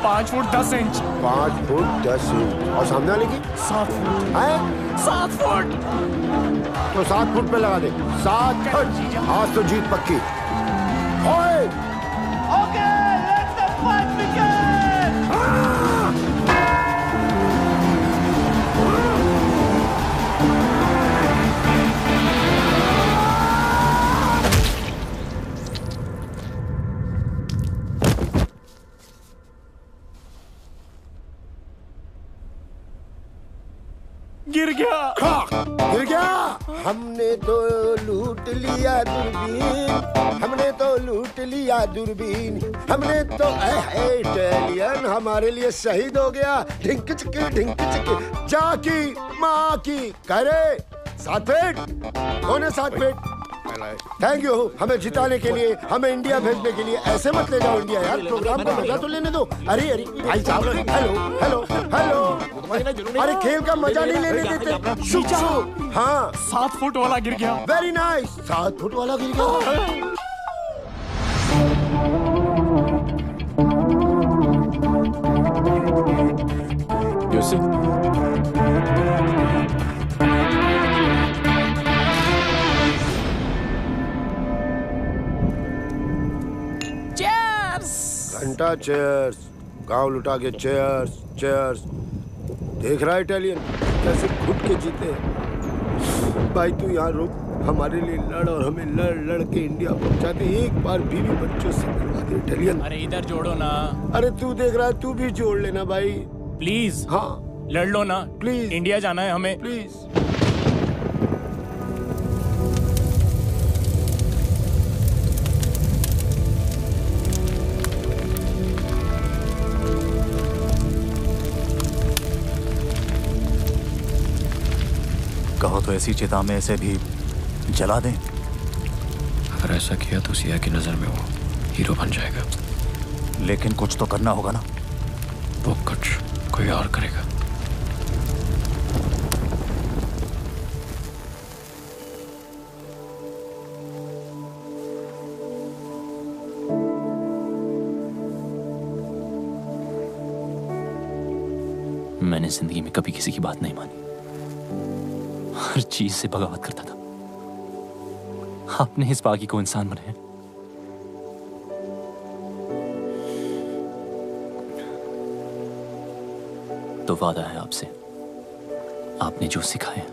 5 फुट 10 इंच। 5 foot 10 inch. और सामने वाले की 7 फुट। है 7 फुट। तो 7 फुट पे लगा दे। 7 फुट। आज तो जीत पक्की। ओए! Okay, let the fight begin! गिर गया। गिर गया। हमने तो लूट लिया दूरबीन, हमने तो लूट लिया दूरबीन, हमने तो इटालियन हमारे लिए शहीद हो गया। ढिंक चिक्की जाकी माँ की करे। 7 फीट। कौन है 7 फीट? थैंक यू हमें जिताने के लिए, हमें इंडिया भेजने के लिए। ऐसे मत ले जाओ इंडिया यार, प्रोग्राम का मजा तो लेने दो। अरे अरे भाई साहब, हेलो हेलो हेलो। अरे खेल का मजा नहीं लेने देते। शुक शुक। हाँ 7 फुट वाला गिर गया। Very nice. 7 फुट वाला गिर गया। घंटा चेयर्स, गांव लुटा के चेयर्स चेयर्स। देख रहा है इटालियन कैसे घुट के जीते। भाई तू यहाँ रुक, हमारे लिए लड़ और हमें लड़ लड़ के इंडिया पहुंचाते। एक बार बीवी बच्चों से मिलवा दे इटालियन। अरे इधर जोड़ो ना। अरे तू देख रहा है, तू भी जोड़ लेना भाई प्लीज। हाँ लड़ लो ना प्लीज। इंडिया जाना है हमें प्लीज। कहो तो ऐसी चिता में ऐसे भी जला दें। अगर ऐसा किया तो सिया की नजर में वो हीरो बन जाएगा। लेकिन कुछ तो करना होगा ना। वो कुछ कोई और करेगा। मैंने जिंदगी में कभी किसी की बात नहीं मानी, हर चीज से बगावत करता था। आपने इस बागी को इंसान बनाया। तो वादा है आपसे, आपने जो सिखाया है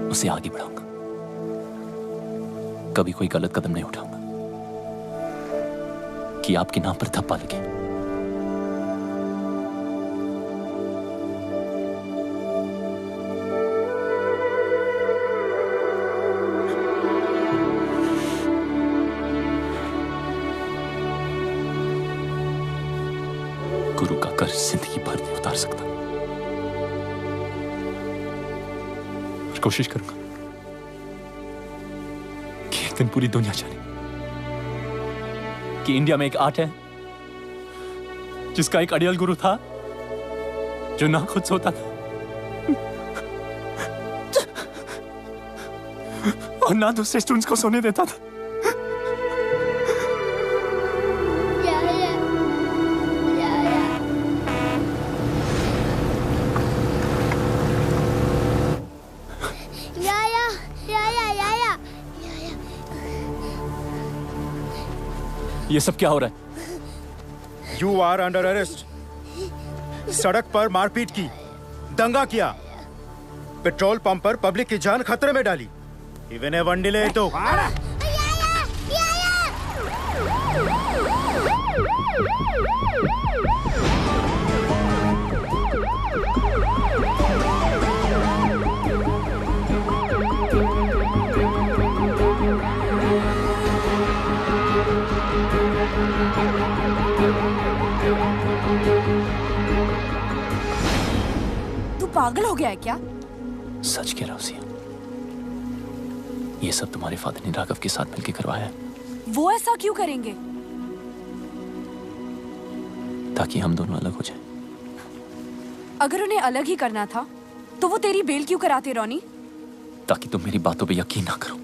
उसे आगे बढ़ाऊंगा। कभी कोई गलत कदम नहीं उठाऊंगा कि आपके नाम पर धब्बा लगे। गुरु का कर्ज जिंदगी भर नहीं उतार सकता, और कोशिश करूंगा कि एक दिन पूरी दुनिया जाने कि इंडिया में एक आर्ट है जिसका एक अड़ियल गुरु था जो ना खुद सोता था और ना दूसरे स्टूडेंट्स को सोने देता था। ये सब क्या हो रहा है? You are under arrest. सड़क पर मारपीट की, दंगा किया, पेट्रोल पंप पर पब्लिक की जान खतरे में डाली। इवन ए वंडिले तो पागल हो गया है क्या? सच कह रहा हूं सिया, ये सब तुम्हारे फादर ने राघव के साथ मिलकर करवाया है, वो ऐसा क्यों करेंगे? ताकि हम दोनों अलग हो जाएं। अगर उन्हें अलग ही करना था तो वो तेरी बेल क्यों कराते रोनी? ताकि तुम मेरी बातों पे यकीन ना करो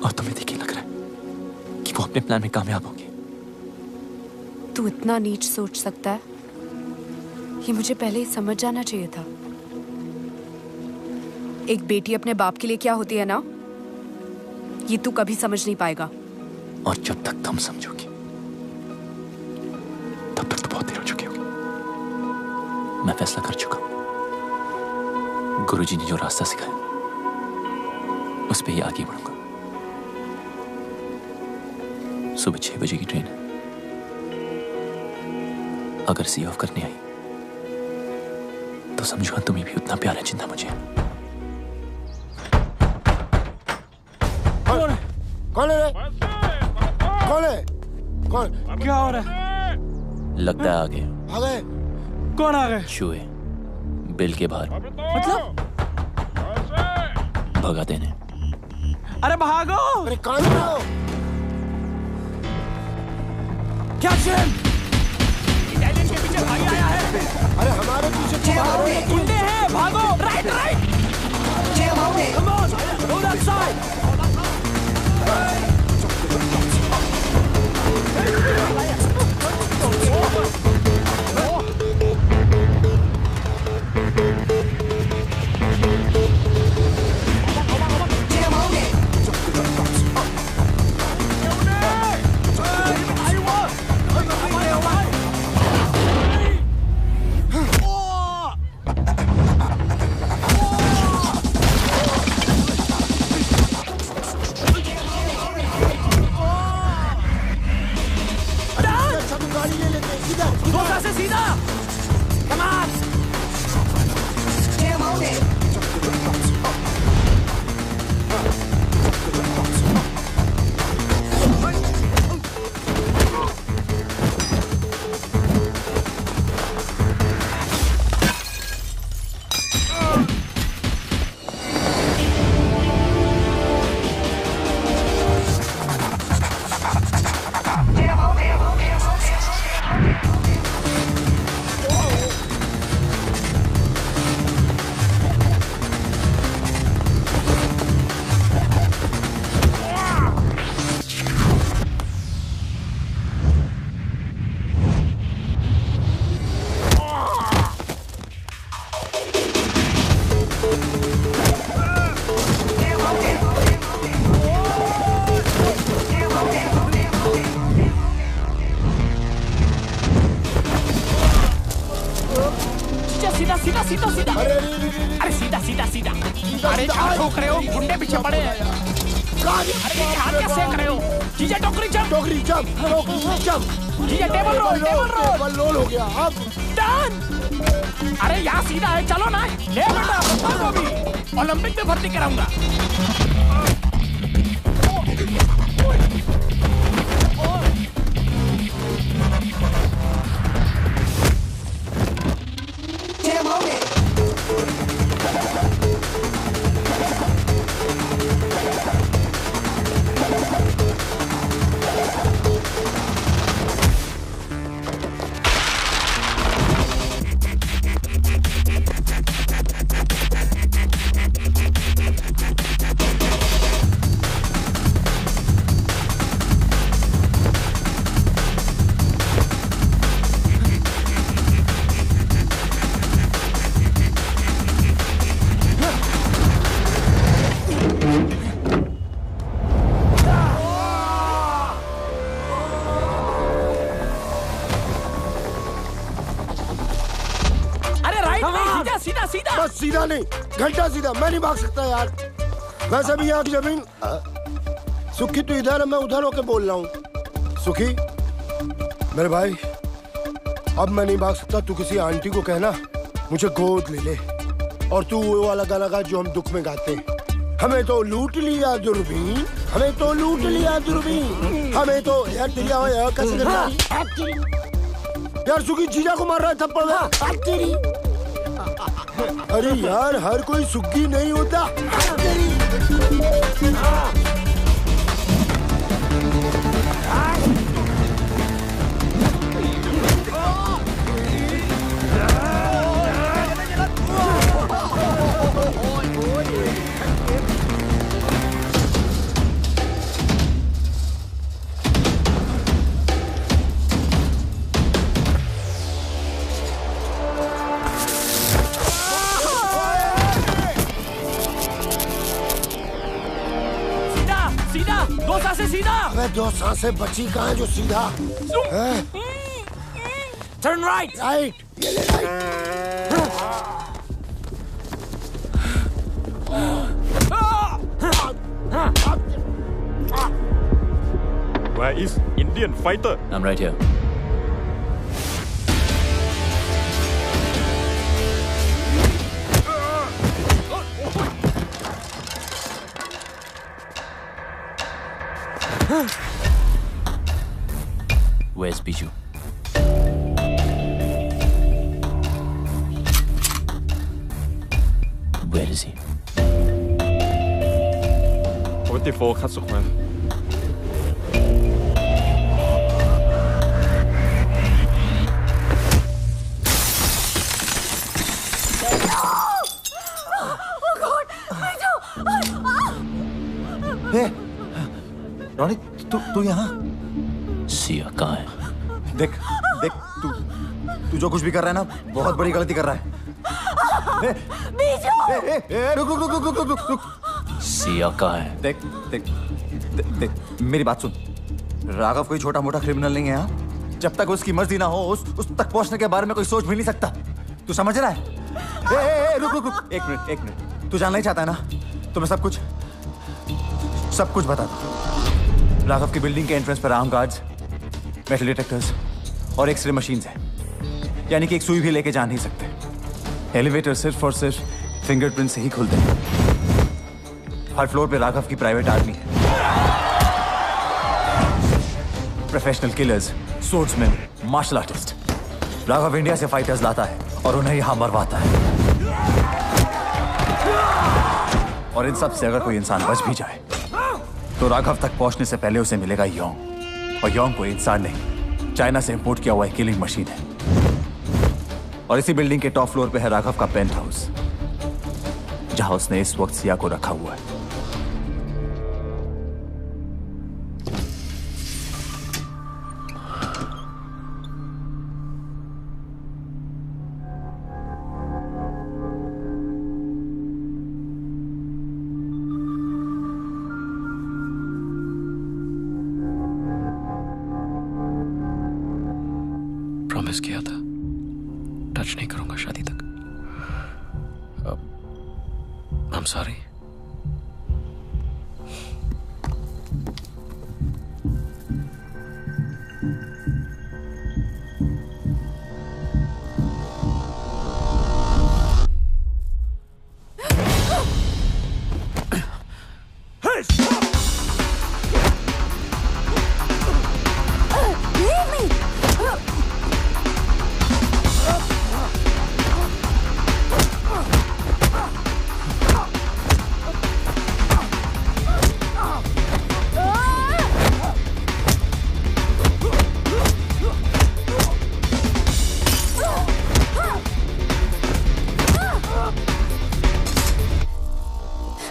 और तुम्हें देखिए लग रहा है कि वो अपने प्लान में कामयाब होंगे। तू इतना नीच सोच सकता है, ये मुझे पहले ही समझ जाना चाहिए था। एक बेटी अपने बाप के लिए क्या होती है ना, ये तू कभी समझ नहीं पाएगा। और जब तक तुम समझोगे तब तक तो बहुत देर हो चुकी होगी। मैं फैसला कर चुका हूं, गुरुजी ने जो रास्ता सिखाया उस पे ही आगे बढ़ूंगा। सुबह 6 बजे की ट्रेन है, अगर सी ऑफ करने आई तो समझो तुम्हें भी उतना प्यार है जितना मुझे। कौन है? कौन है? कौन है? कौन? क्या हो रहा है? लगता है आ गए। आ गए? कौन आ गए? चूहे बिल के बाहर। मतलब? भगा देने। अरे भागो! अरे कौन है? क्या चैन? इटालियन के पीछे भाई आया है। अरे हमारे पीछे गुंडे हैं, भागो! Right right! Come on, go that side! अरे सीधा सीधा सीधा। अरे क्या ठोक रहे हो? गुंडे पीछे पड़े हैं। अरे ये हाथ क्या सेक रहे हो? जीजा टोकरी जंप। टोकरी जंप। जीजा टेबल रोल हो गया। अब डन। अरे यहाँ सीधा है, चलो ना। ले बेटा को भी ओलंपिक में भर्ती कराऊंगा। बस सीधा नहीं, घंटा सीधा। मैं नहीं भाग सकता यार। वैसे भी यहाँ की जमीन। सुखी तू इधर है, मैं उधर होके बोल रहा हूँ। सुखी मेरे भाई, अब मैं नहीं भाग सकता। तू किसी आंटी को कहना मुझे गोद ले ले, और तू वो वाला गाना गा जो हम दुख में गाते हैं। हमें तो लूट लिया दूरबीन, हमें तो लूट लिया दूरबीन, हमें तो यार तेरी यार सुखी जीजा को मार रहा है थप्पड़ में। अरे यार, हर कोई सुग्गी नहीं होता। दो सांसें सीधा। अबे दो सांसें बची कहाँ है जो सीधा? Turn right. राइट, ये ले Where is Indian fighter? I'm right here. Where's Biju? Where is he? 44 cut square. Ronnie, तू यहाँ? सिया कहाँ है? देख देख, तू जो कुछ भी कर रहा है ना, बहुत बड़ी गलती कर रहा है। रुक। सिया कहाँ है? देख, मेरी बात सुन। राघव कोई छोटा मोटा क्रिमिनल नहीं है। हाँ, जब तक उसकी मर्जी ना हो, उस तक पहुंचने के बारे में कोई सोच भी नहीं सकता। तू समझ रहा है? रुक। एक मिनट। तू जानना ही चाहता है ना, तो मैं सब कुछ बता दूं। राघव की बिल्डिंग के एंट्रेंस पर आर्म गार्ड्स, मेटल डिटेक्टर्स और एक्सरे मशीन्स हैं। यानी कि एक सुई भी लेके जा नहीं सकते। एलिवेटर सिर्फ और सिर्फ फिंगरप्रिंट से ही खुलते हैं। हर फ्लोर पे राघव की प्राइवेट आर्मी है। Professional killers, swordsman, martial artist. Raghav India से फाइटर्स लाता है और उन्हें यहां मरवाता है। और इन सब से अगर कोई इंसान बच भी जाए तो राघव तक पहुंचने से पहले उसे मिलेगा योंग। और योंग कोई इंसान नहीं, चाइना से इंपोर्ट किया हुआ एक किलिंग मशीन है। और इसी बिल्डिंग के टॉप फ्लोर पे है राघव का पेंट हाउस, जहां उसने इस वक्त सिया को रखा हुआ है। प्रॉमिस किया था टच नहीं करूंगा शादी तक। I'm sorry.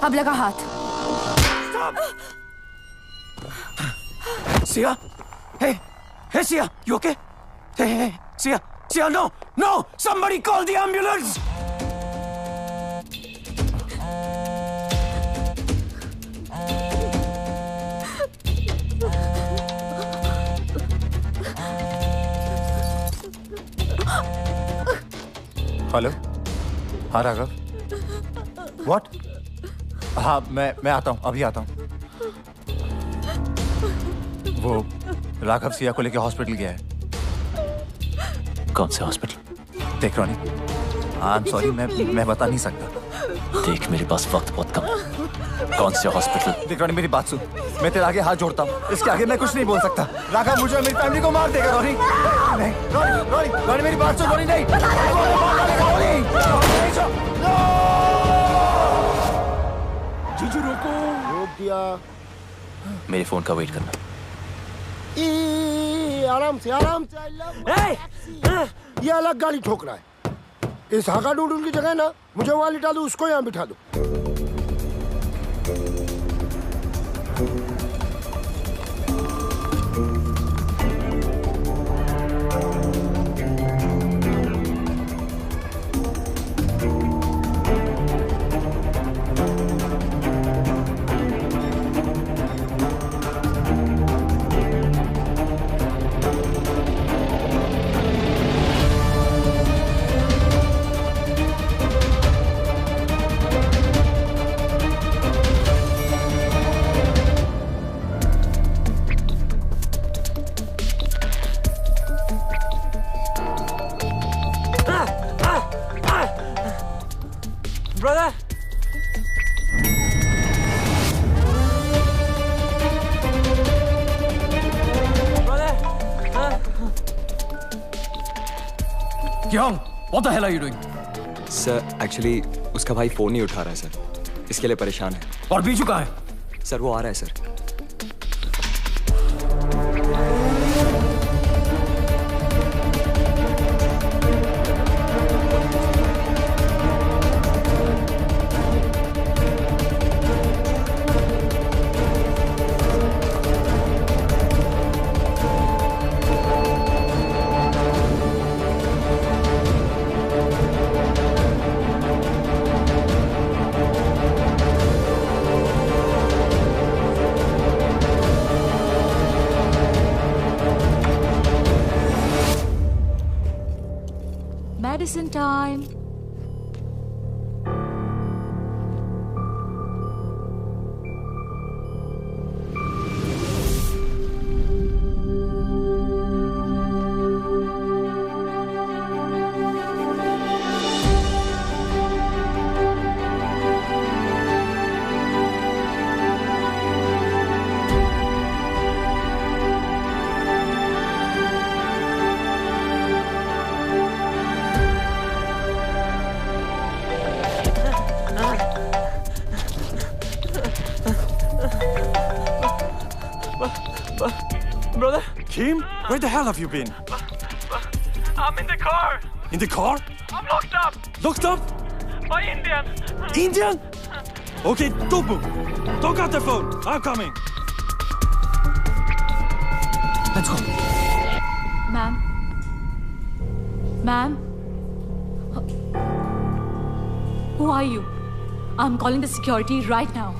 अब लगा हाथ। Siya, hey, Sia, you okay? Hey, Sia, no! Somebody call the ambulance! Hello, हाँ राघव। व्हाट? हाँ, मैं आता हूँ, अभी आता हूँ। वो राघव सिया को लेके हॉस्पिटल गया है। कौन से हॉस्पिटल? देख रॉनी, आई एम सॉरी, मैं बता नहीं सकता। देख, मेरे पास वक्त बहुत कम है। कौन से हॉस्पिटल? देख रॉनी, मेरी बात सुन। मैं तेरे आगे हाथ जोड़ता हूँ, इसके आगे मैं कुछ नहीं बोल सकता। राघव मुझे और मेरी फैमिली को मार देगा। रॉनी नहीं, रॉनी मेरी बात सुन। रॉनी नहीं, जीजू रोको। रोक दिया। मेरे फोन का वेट करना। आराम से आराम से। ये अलग गाड़ी ठोक रहा है। इस हाका डूडूल की जगह ना मुझे वहां लिटा दो, उसको यहाँ बिठा दो। Brother! Kyung, what the hell are you doing? Sir actually उसका भाई फोन नहीं उठा रहा है सर, इसके लिए परेशान है। और बीजू कहाँ है? सर वो आ रहा है sir. Medicine time. Brother? Kim? Where the hell have you been? I'm in the car. In the car? I'm locked up. Locked up? By Indian. Indian? Okay, don't move. Don't cut the phone. I'm coming. Let's go. Ma'am. Ma'am. Who are you? I'm calling the security right now.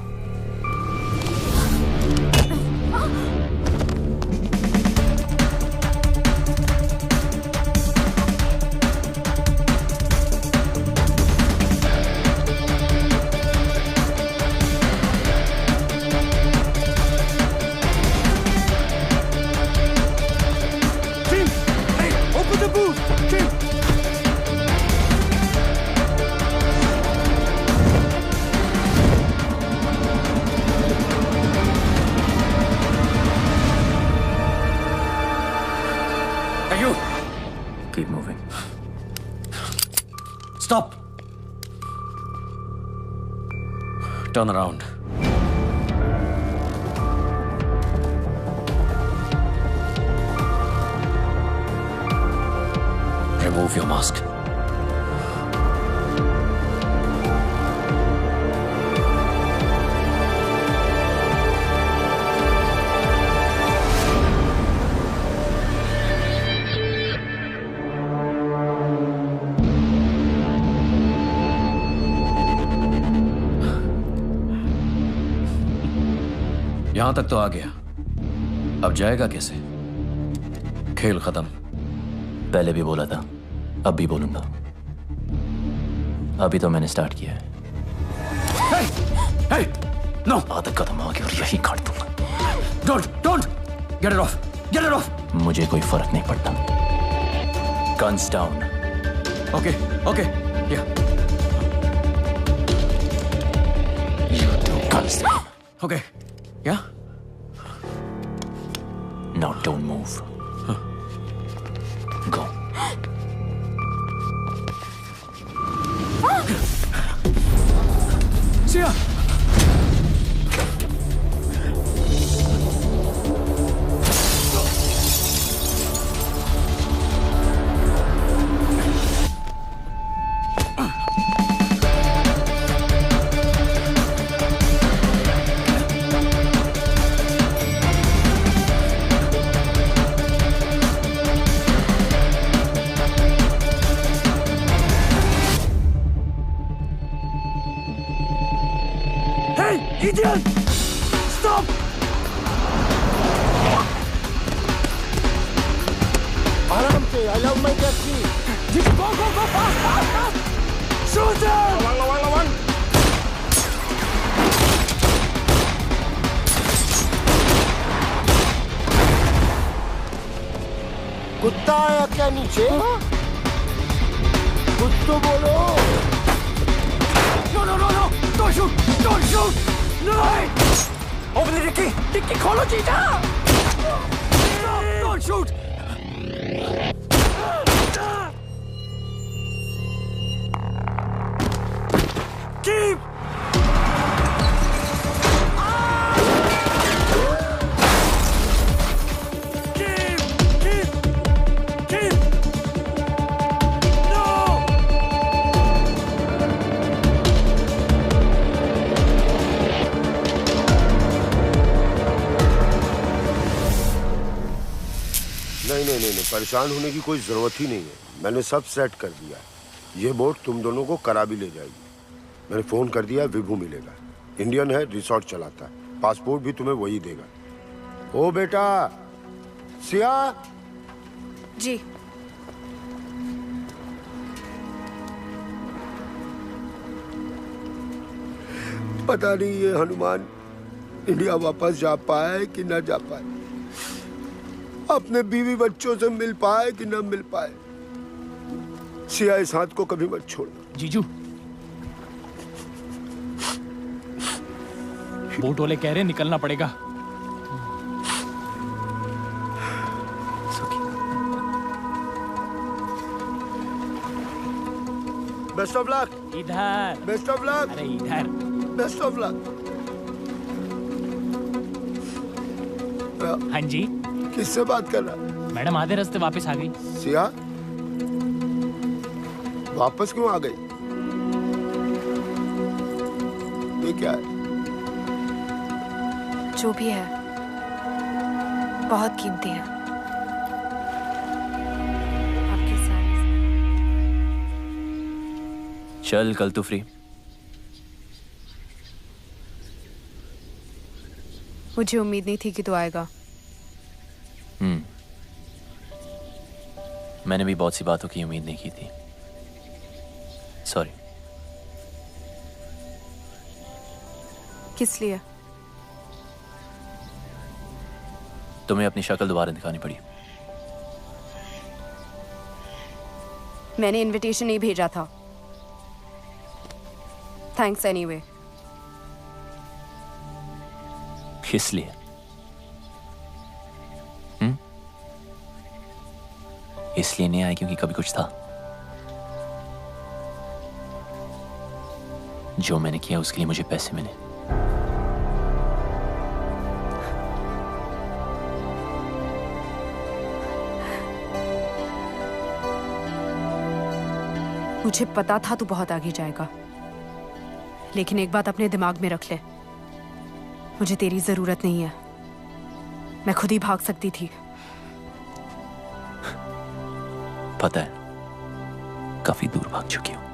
Keep moving. Stop. Turn around. Remove your mask. यहां तक तो आ गया, अब जाएगा कैसे? खेल खत्म। पहले भी बोला था, अब भी बोलूंगा। अभी तो मैंने स्टार्ट किया है। Hey! No! आदत खत्म होगी और यही काट दूंगा। Don't! Get it off! Get it off! मुझे कोई फर्क नहीं पड़ता। Guns down. Okay. Yeah. You do guns down. Okay. Yeah? Now don't move. Go. Siya Idiot! Stop! आराम से, I love my taxi. Go, go, go, fast, fast, fast! Shoot them! लवण. कुत्ता आया क्या नीचे? कुछ तो बोलो. No, no, no, no! Don't shoot! Don't shoot! No! Open the dicky! Dicky खोलो जीजा! Stop! Don't shoot! Keep! नहीं, परेशान होने की कोई जरूरत ही नहीं है। मैंने सब सेट कर दिया। ये बोट तुम दोनों को करा भी ले जाएगी। मैंने फोन कर दिया, विभू मिलेगा। इंडियन है, रिसोर्ट चलाता है। पासपोर्ट भी तुम्हें वही देगा। ओ बेटा सिया जी। पता नहीं ये हनुमान इंडिया वापस जा पाए कि ना जा पाए, अपने बीवी बच्चों से मिल पाए कि ना मिल पाए। सिया इस हाथ को कभी मत छोड़ना। जीजू, बोट वाले कह रहे निकलना पड़ेगा। Best of luck. इधर। Best of luck. अरे इधर। Best of luck. हाँ जी। किससे बात कर रहा? मैडम आधे रास्ते वापस आ गई। सिया वापस क्यों आ गई? ये क्या है? जो भी है बहुत कीमती है। आपकी सारी। चल कल तू फ्री? मुझे उम्मीद नहीं थी कि तू आएगा। मैंने भी बहुत सी बातों की उम्मीद नहीं की थी। सॉरी। किस लिए? तुम्हें अपनी शक्ल दोबारा दिखानी पड़ी। मैंने इनविटेशन नहीं भेजा था। Thanks anyway. किस लिए? इसलिए नहीं आया क्योंकि कभी कुछ था। जो मैंने किया उसके लिए मुझे पैसे मिले। मुझे पता था तू बहुत आगे जाएगा, लेकिन एक बात अपने दिमाग में रख ले, मुझे तेरी जरूरत नहीं है। मैं खुद ही भाग सकती थी। पता है, काफी दूर भाग चुकी हूं।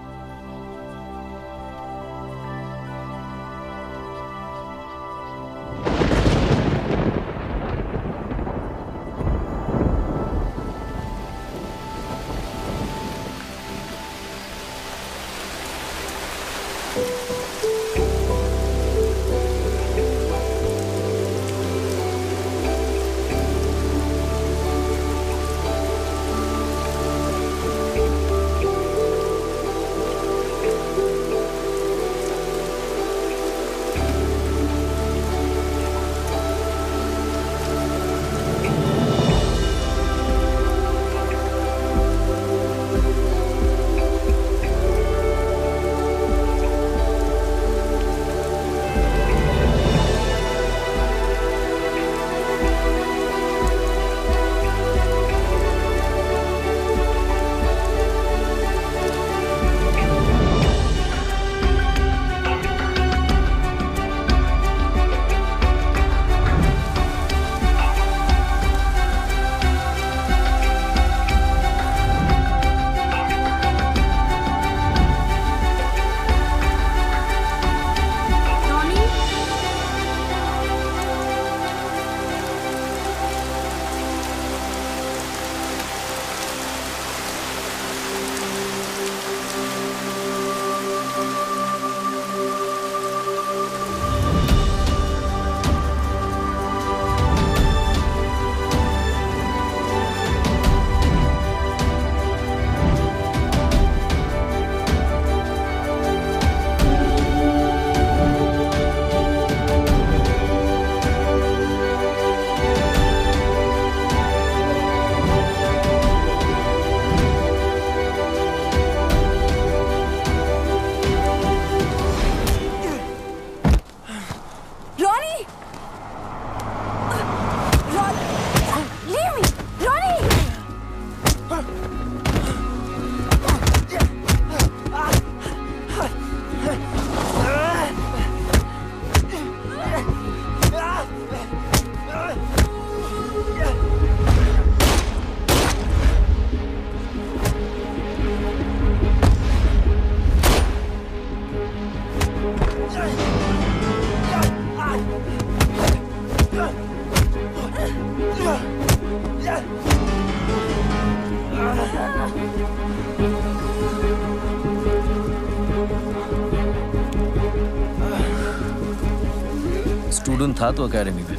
स्टूडेंट था तो एकेडमी में,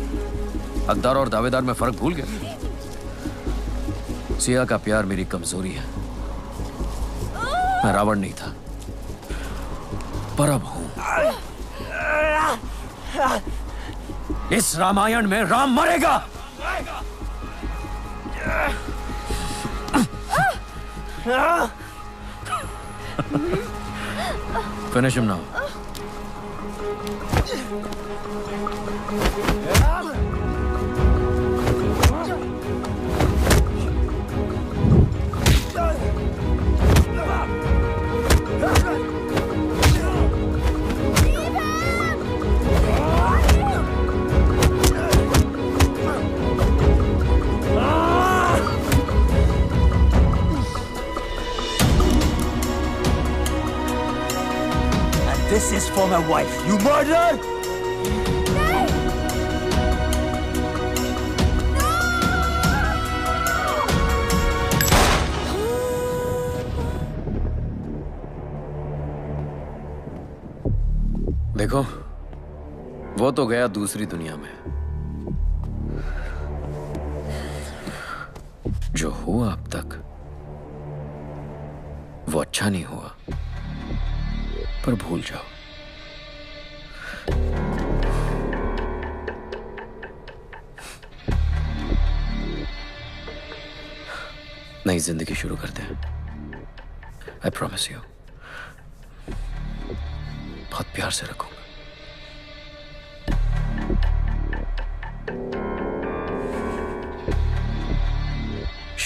हकदार और दावेदार में फर्क भूल गया। सिया का प्यार मेरी कमजोरी है। मैं रावण नहीं था, पर अब हूं। इस रामायण में राम मरेगा। Finish him now. This is for my wife. You murdered! देखो, वो तो गया दूसरी दुनिया में। जो हुआ अब तक वो अच्छा नहीं हुआ, पर भूल जाओ। नई जिंदगी शुरू करते हैं। आई प्रॉमिस यू, बहुत प्यार से रखूंगा।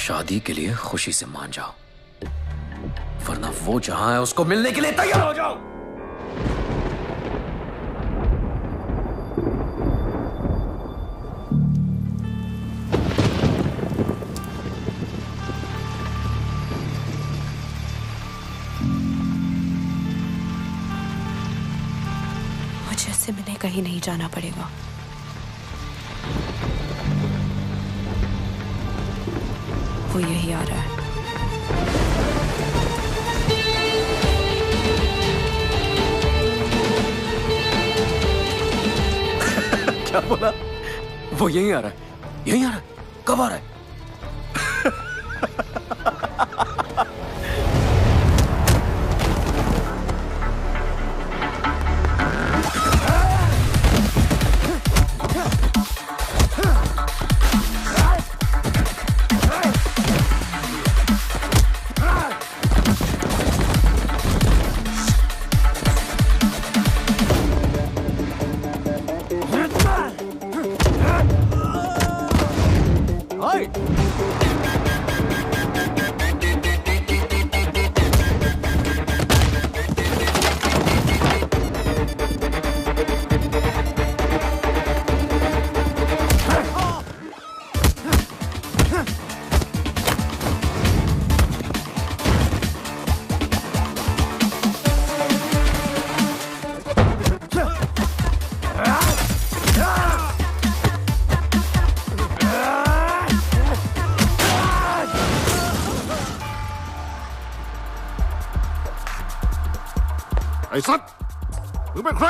शादी के लिए खुशी से मान जाओ, वरना वो जहां है उसको मिलने के लिए तैयार हो जाओ। मुझे इससे मिलने कहीं नहीं जाना पड़ेगा। वो यही आ रहा है। क्या बोला? वो यहीं आ रहा है। यहीं आ रहा है? कब आ रहा है?ไอ้สัตว์มึงเป็นใคร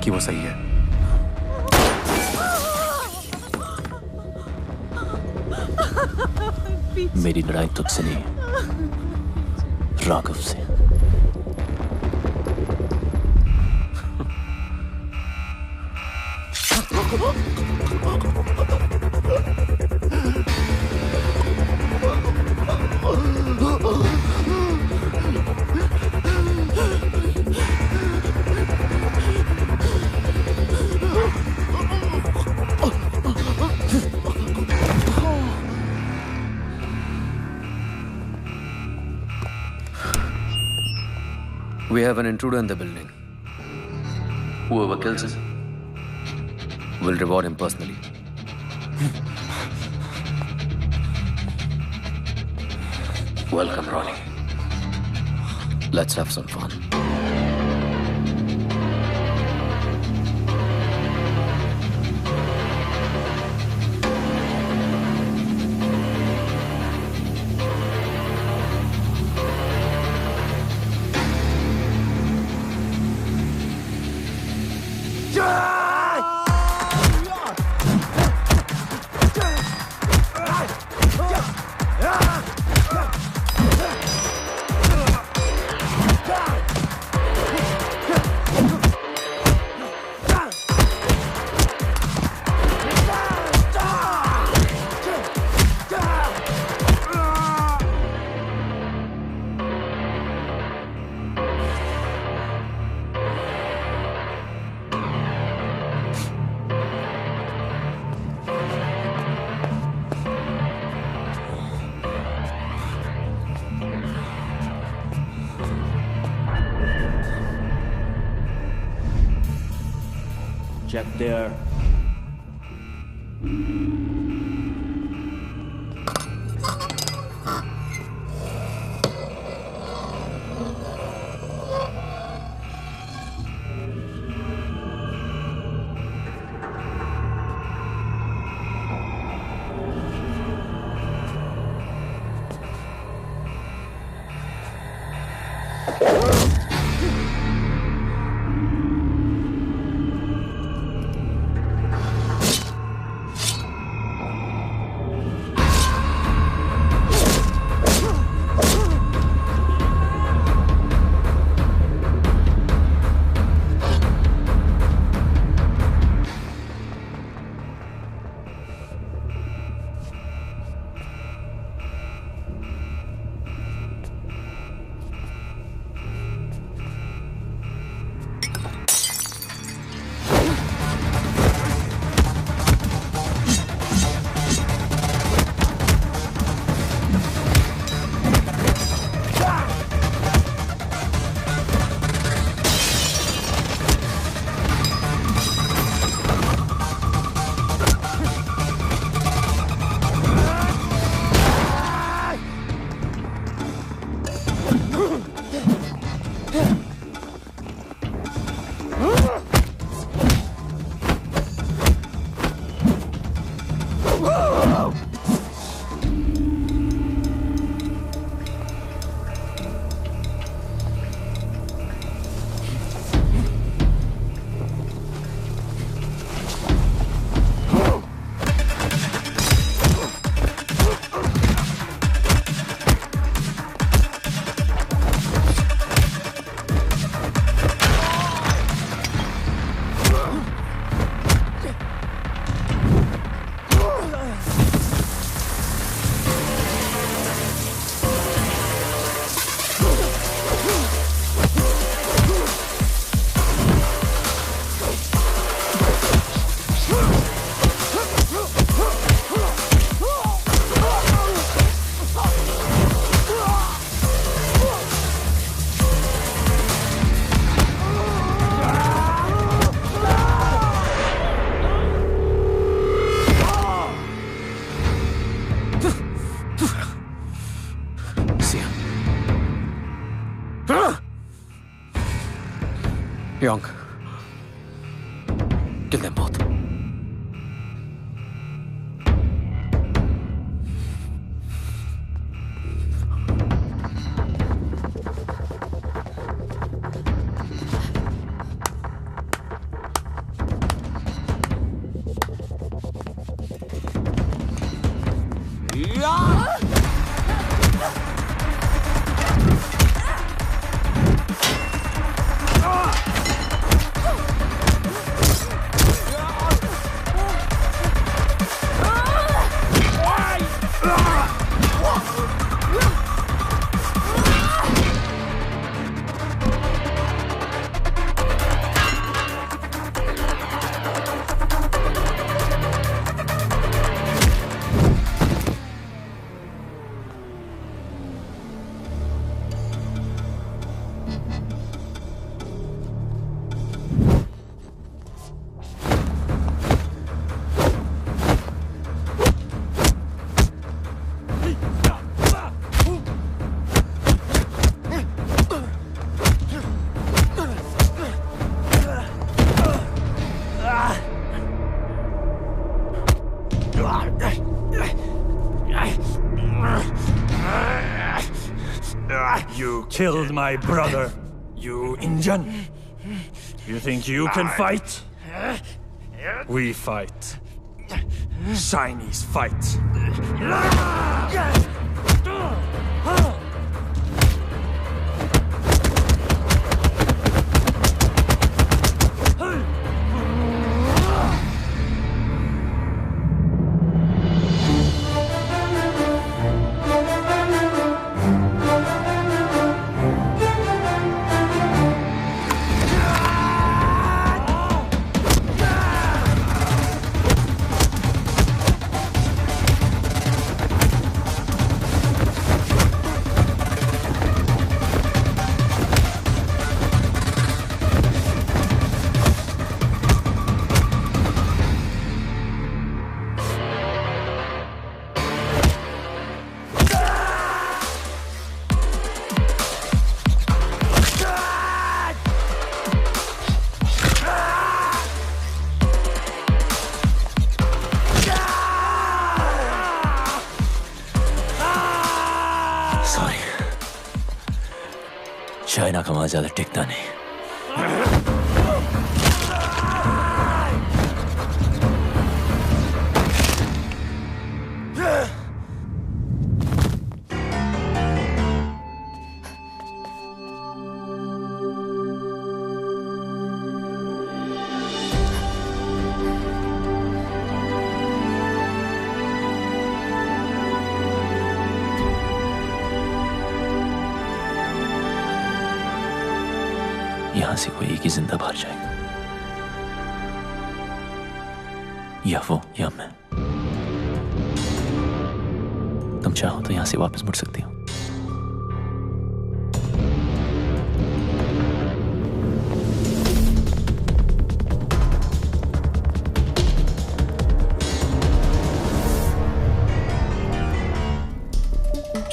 कि वो सही है। मेरी लड़ाई तुझसे नहीं, राघव से। We have an intruder in the building. Whoever kills him will reward him personally. Welcome, Ronnie. Let's have some fun. Check there. Young. Kill them both. killed my brother. You Indian. You think you can fight? We fight. Chinese fight. China का वहां ज्यादा टिकता नहीं। यहां से कोई एक ही जिंदा बाहर जाएगा, या वो या मैं। तुम चाहो तो यहां से वापस मुड़ सकती हो।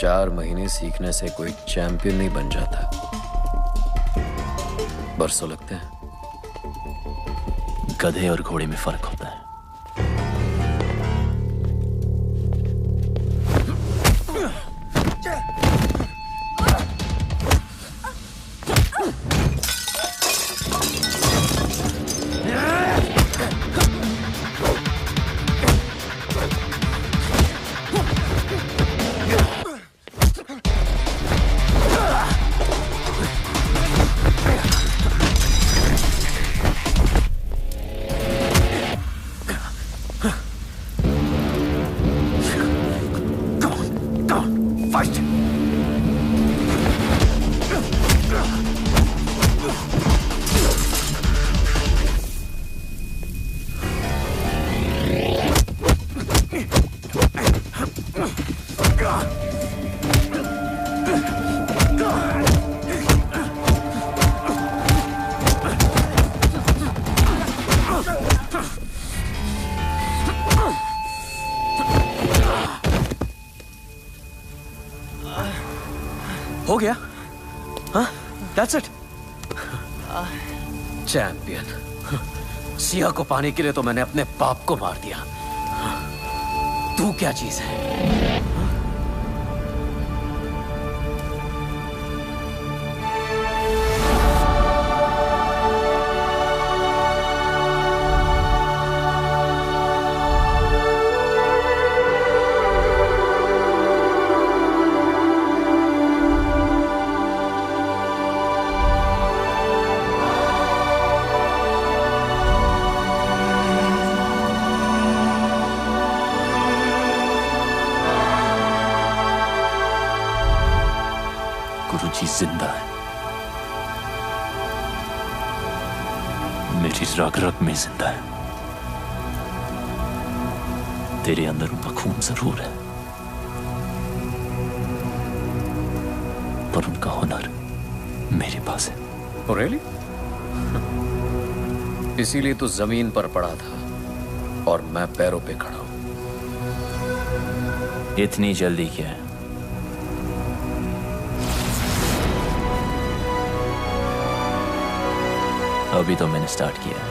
चार महीने सीखने से कोई चैंपियन नहीं बन जाता, बरसों लगते हैं। गधे और घोड़े में फर्क होता है। हो गया? हाँ? That's it? चैंपियन। सिया को पाने के लिए तो मैंने अपने बाप को मार दिया। तू क्या चीज है? गुरुजी जिंदा है, मेरी रग रग में जिंदा है। तेरे अंदर उनका खून जरूर है, पर उनका हुनर मेरे पास है। Oh, really? इसीलिए तो जमीन पर पड़ा था और मैं पैरों पे खड़ा हूं। इतनी जल्दी क्या है? अभी तो मैंने स्टार्ट किया है।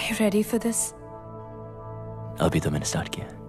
Are you ready for this? अभी तो मैंने स्टार्ट किया है।